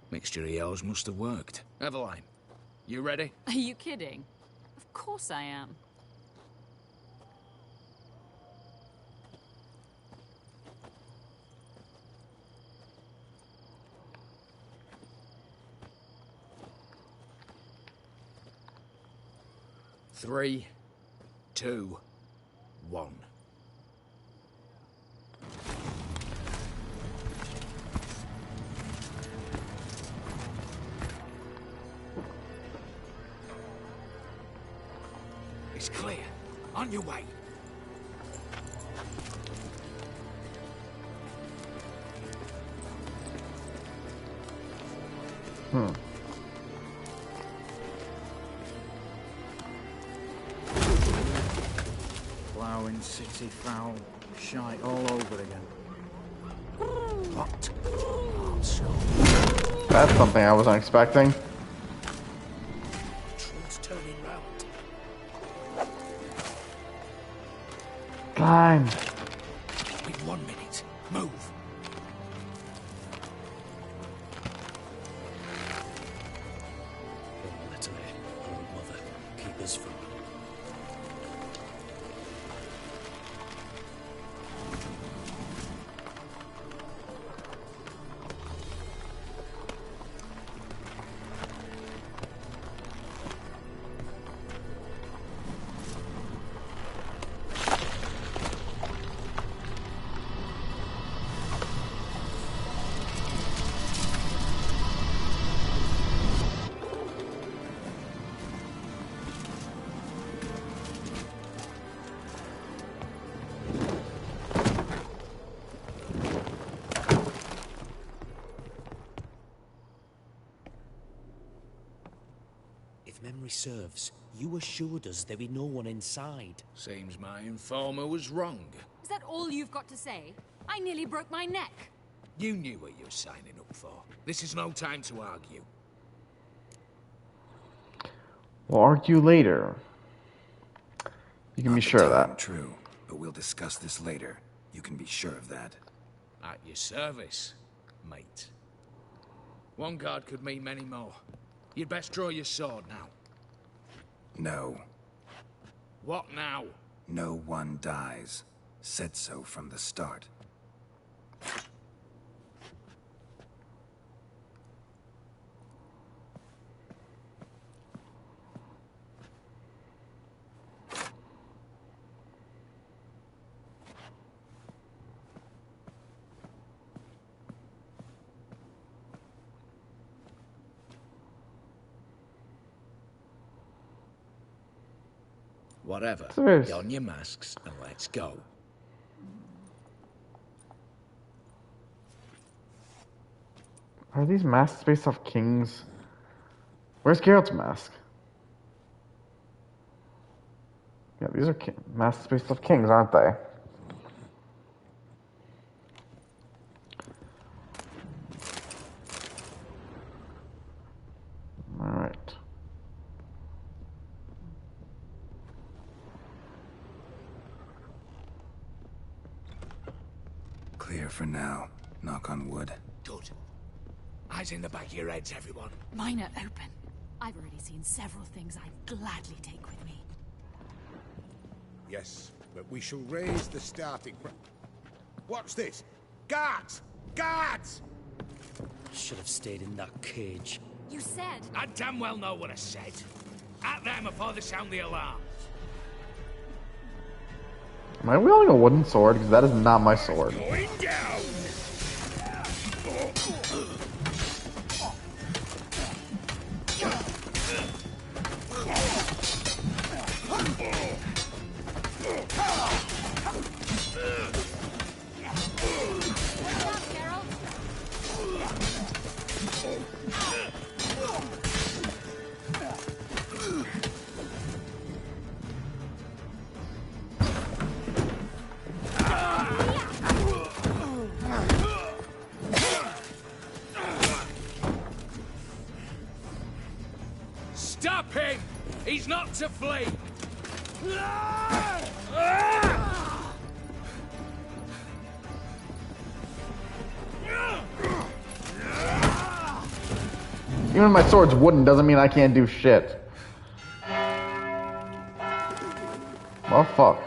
Mixture of yours must have worked. Eveline, you ready? Are you kidding? Of course I am. Three, 2, 1. It's clear. On your way. Ploughing city foul, shite all over again. What? That's something I wasn't expecting. Trump's turning round. Climb. With 1 minute. Move. Let me, old mother, keep us from... If memory serves, you assured us there be no one inside. Seems my informer was wrong. Is that all you've got to say? I nearly broke my neck. You knew what you were signing up for. This is no time to argue. We'll argue later. You can be sure of that. True, but we'll discuss this later. You can be sure of that. At your service, mate. One guard could mean many more. You'd best draw your sword now. No. What now? No one dies. Said so from the start. Whatever. Serious. Get on your masks and let's go. Are these masks based off kings? Where's Geralt's mask? Yeah, these are masks based off kings, aren't they? Alright. Clear for now. Knock on wood. Good. Eyes in the back of your heads, everyone. Mine are open. I've already seen several things I'd gladly take with me. Yes, but we shall raise the starting price. What's this? Guards! Guards! Should have stayed in that cage. You said... I damn well know what I said. At them before they sound the alarm. Am I wielding a wooden sword? Because that is not my sword. Going down! Stop him! He's not to flee! Even my sword's wooden doesn't mean I can't do shit. Well, fuck.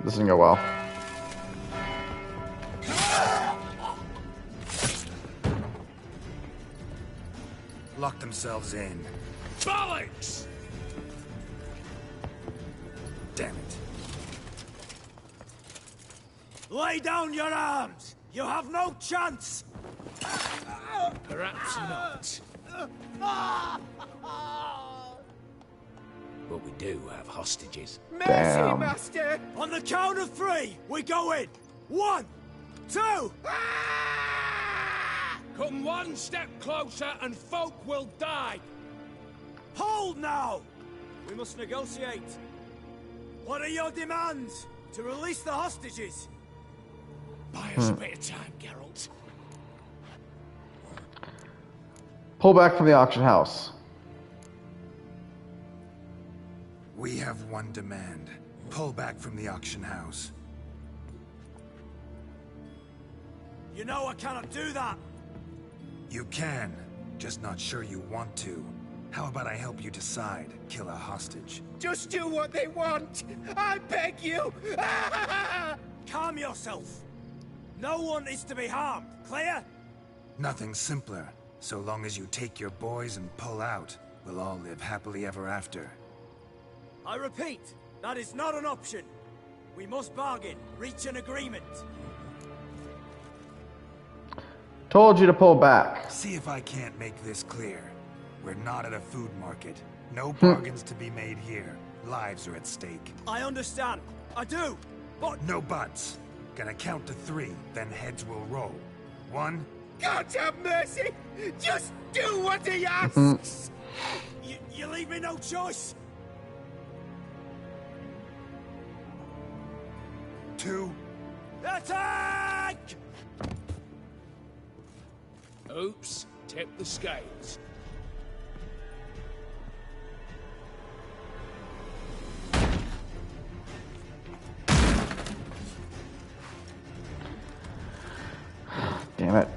This doesn't go well. Lock themselves in. Bollocks! Damn it. Lay down your arms! You have no chance! Perhaps not. But we do have hostages. Damn. Master! On the count of 3, we go in! 1, 2... Come one step closer and folk will die! Hold now! We must negotiate. What are your demands? To release the hostages? Buy us a bit of time, Geralt. Pull back from the auction house. We have one demand. Pull back from the auction house. You know I cannot do that. You can, just not sure you want to. How about I help you decide? Kill a hostage. Just do what they want! I beg you! Calm yourself. No one is to be harmed. Clear? Nothing simpler. So long as you take your boys and pull out, we'll all live happily ever after. I repeat, that is not an option. We must bargain, reach an agreement. Told you to pull back. See if I can't make this clear. We're not at a food market. No bargains to be made here. Lives are at stake. I understand. I do. But... No buts. Gonna count to 3, then heads will roll. 1. God have mercy! Just do what he asks! leave me no choice. 2. Attack! Oops, tip the scales. Damn it.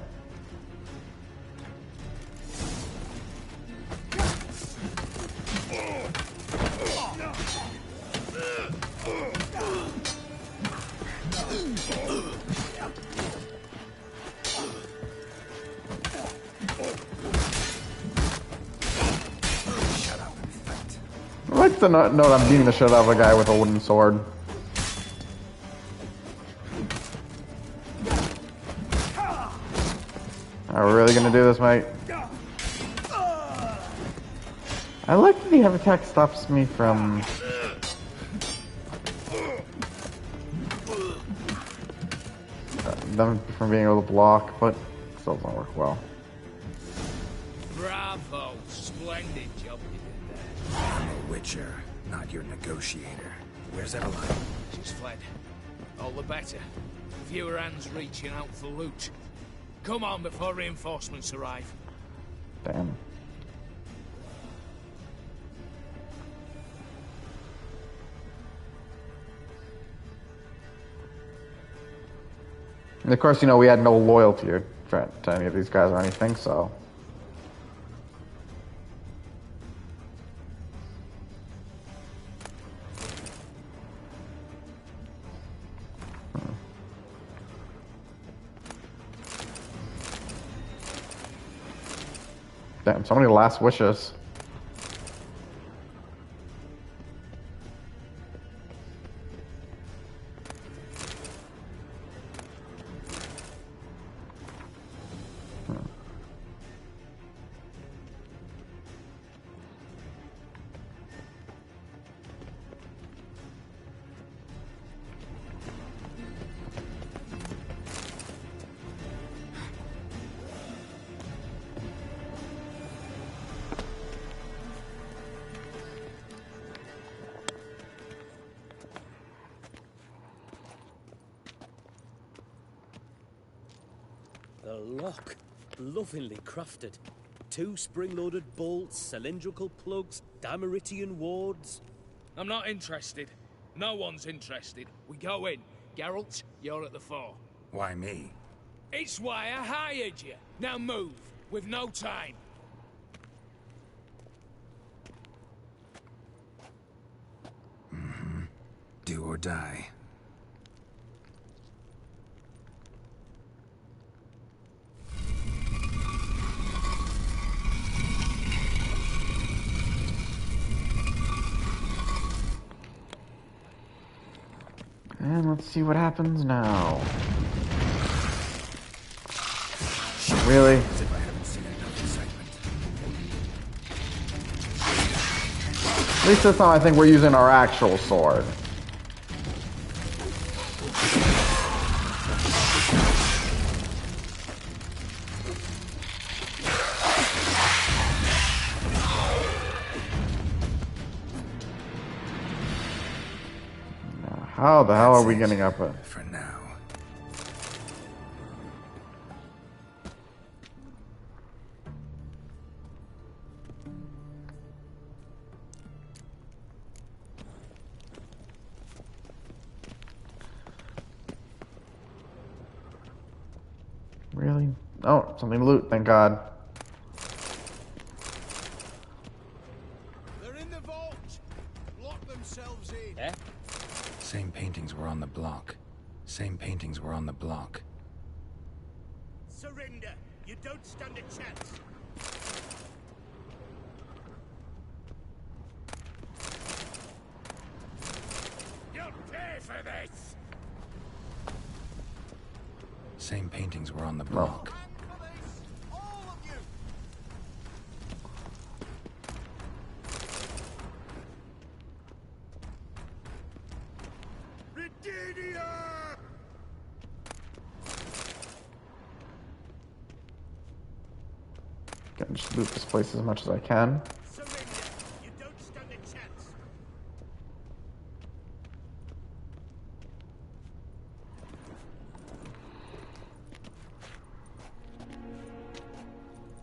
I like to know that I'm beating the shit out of a guy with a wooden sword. Are we really gonna do this, mate? I like that the heavy attack stops me from... them from being able to block, but it still doesn't work well. Bravo, splendid job you did there. I'm a witcher, not your negotiator. Where's Eveline? She's fled. All the better. Fewer hands reaching out for loot. Come on before reinforcements arrive. Damn. And of course, you know, we had no loyalty to any of these guys or anything, so... Damn, so many last wishes. The lock, lovingly crafted. 2 spring-loaded bolts, cylindrical plugs, Dameritian wards. I'm not interested. No one's interested. We go in. Geralt, you're at the fore. Why me? It's why I hired you. Now move. We've no time. Mm-hmm. Do or die. And let's see what happens now. Really? At least this time I think we're using our actual sword. How the hell are we getting up it? For now. Really? Oh, something to loot, thank God. They're in the vault. Lock themselves in. Eh? Same paintings were on the block. Same paintings were on the block. Surrender. You don't stand a chance. You'll pay for this. Same paintings were on the block. Just loot this place as much as I can.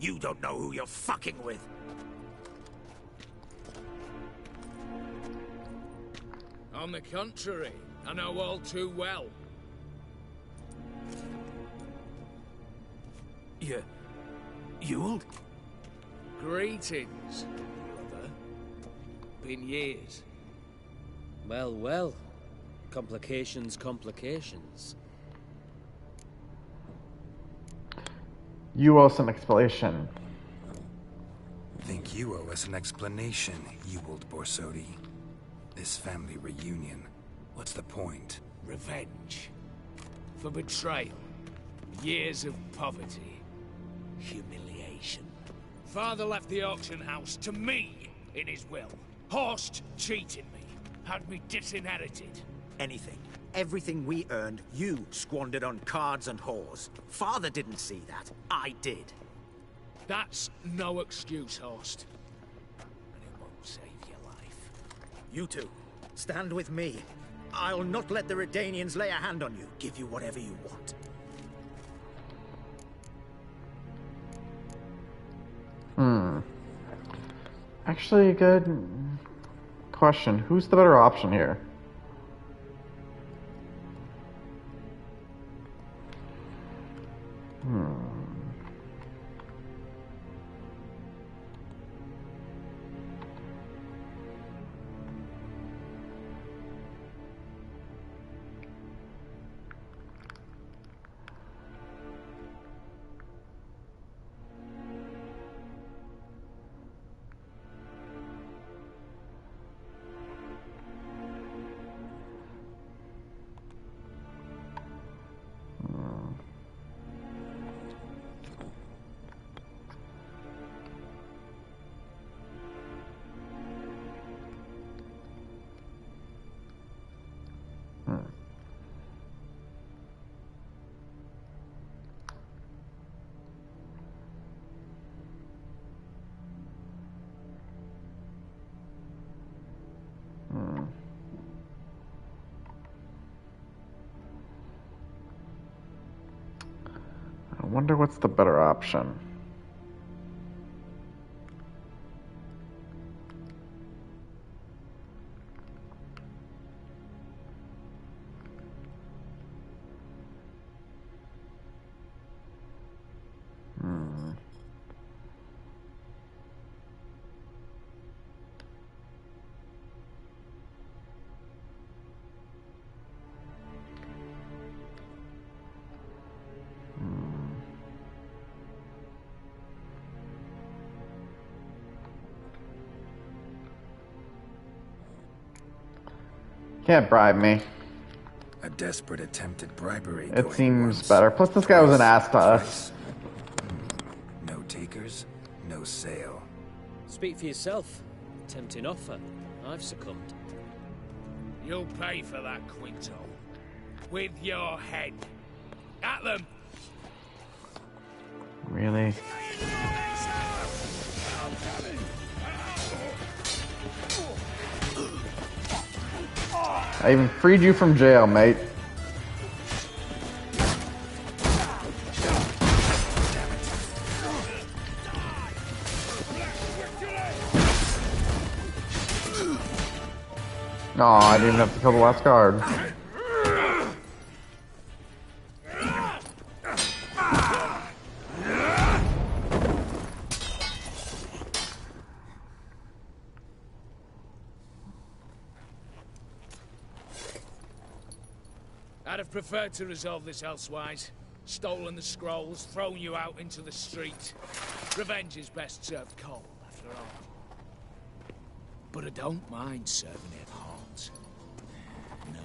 You don't know who you're fucking with. On the contrary, I know all too well. Ewald? Greetings, brother. Been years. Well, well. Complications, complications. You owe some explanation. Think you owe us an explanation, Ewald Borsodi. This family reunion, what's the point? Revenge. For betrayal. Years of poverty. Humiliation. Father left the auction house to me in his will. Horst cheated me. Had me disinherited. Anything. Everything we earned, you squandered on cards and whores. Father didn't see that. I did. That's no excuse, Horst. And it won't save your life. You two, stand with me. I'll not let the Redanians lay a hand on you. Give you whatever you want. Actually, good question. Who's the better option here? I wonder what's the better option. Can't bribe me. A desperate attempt at bribery. It seems better. Plus, this guy was an ass to us. No takers, no sale. Speak for yourself. Tempting offer. I've succumbed. You'll pay for that, Quinto. With your head. At them! Really? I even freed you from jail, mate. No, I didn't have to kill the last guard. I'd have preferred to resolve this elsewise. Stolen the scrolls, thrown you out into the street. Revenge is best served cold, after all. But I don't mind serving it hot. No.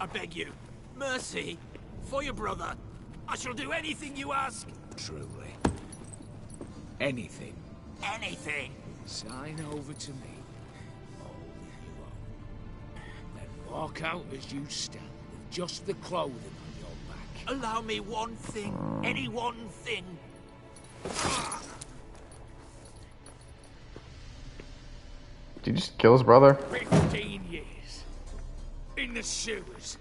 I beg you, mercy, for your brother. I shall do anything you ask. Truly. Anything. Anything. Sign over to me. All that you own. Then walk out as you stand, with just the clothing on your back. Allow me one thing. Any one thing. Did you just kill his brother? 15 years. In the sewers.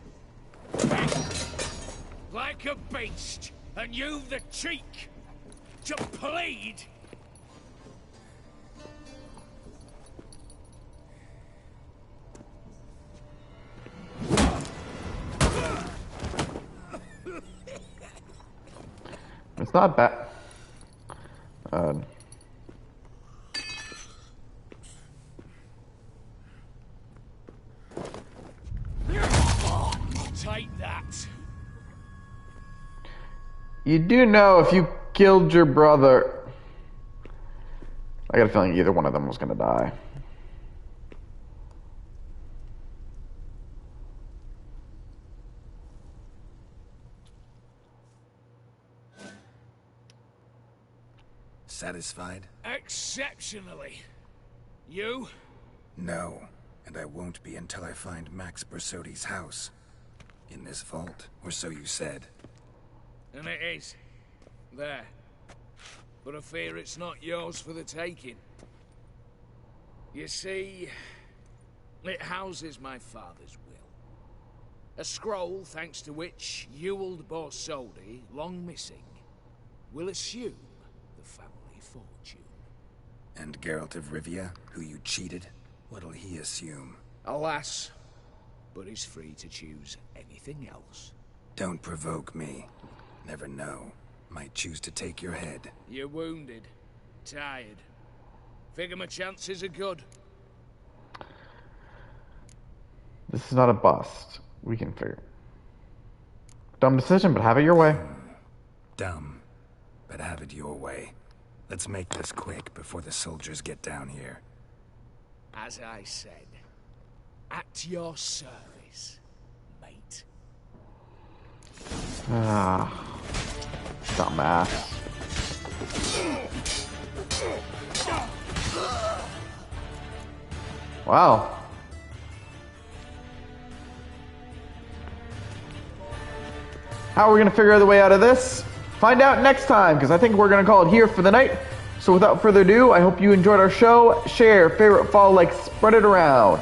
Like a beast. And you've the cheek to plead It's not bad. Take that. You do know if you killed your brother... I got a feeling either one of them was gonna die. Satisfied? Exceptionally. You? No, and I won't be until I find Max Bersodi's house. In this vault, or so you said. And it is. There. But I fear it's not yours for the taking. You see, it houses my father's will. A scroll thanks to which Ewald Borsodi, long missing, will assume the family fortune. And Geralt of Rivia, who you cheated, what'll he assume? Alas, but he's free to choose anything else. Don't provoke me. Never know. Might choose to take your head. You're wounded. Tired. Figure my chances are good. This is not a bust. We can figure. Dumb decision, but have it your way. Dumb, but have it your way. Let's make this quick before the soldiers get down here. As I said, at your service, mate. Ah, dumbass. Wow. How are we going to figure out the way out of this? Find out next time, because I think we're going to call it here for the night. So without further ado, I hope you enjoyed our show. Share, favorite, follow, like, spread it around.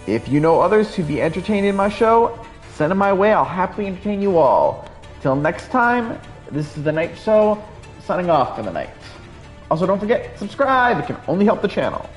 If you know others who'd be entertained in my show, send them my way. I'll happily entertain you all. Till next time, this is the Night Show, signing off for the night. Also, don't forget, subscribe. It can only help the channel.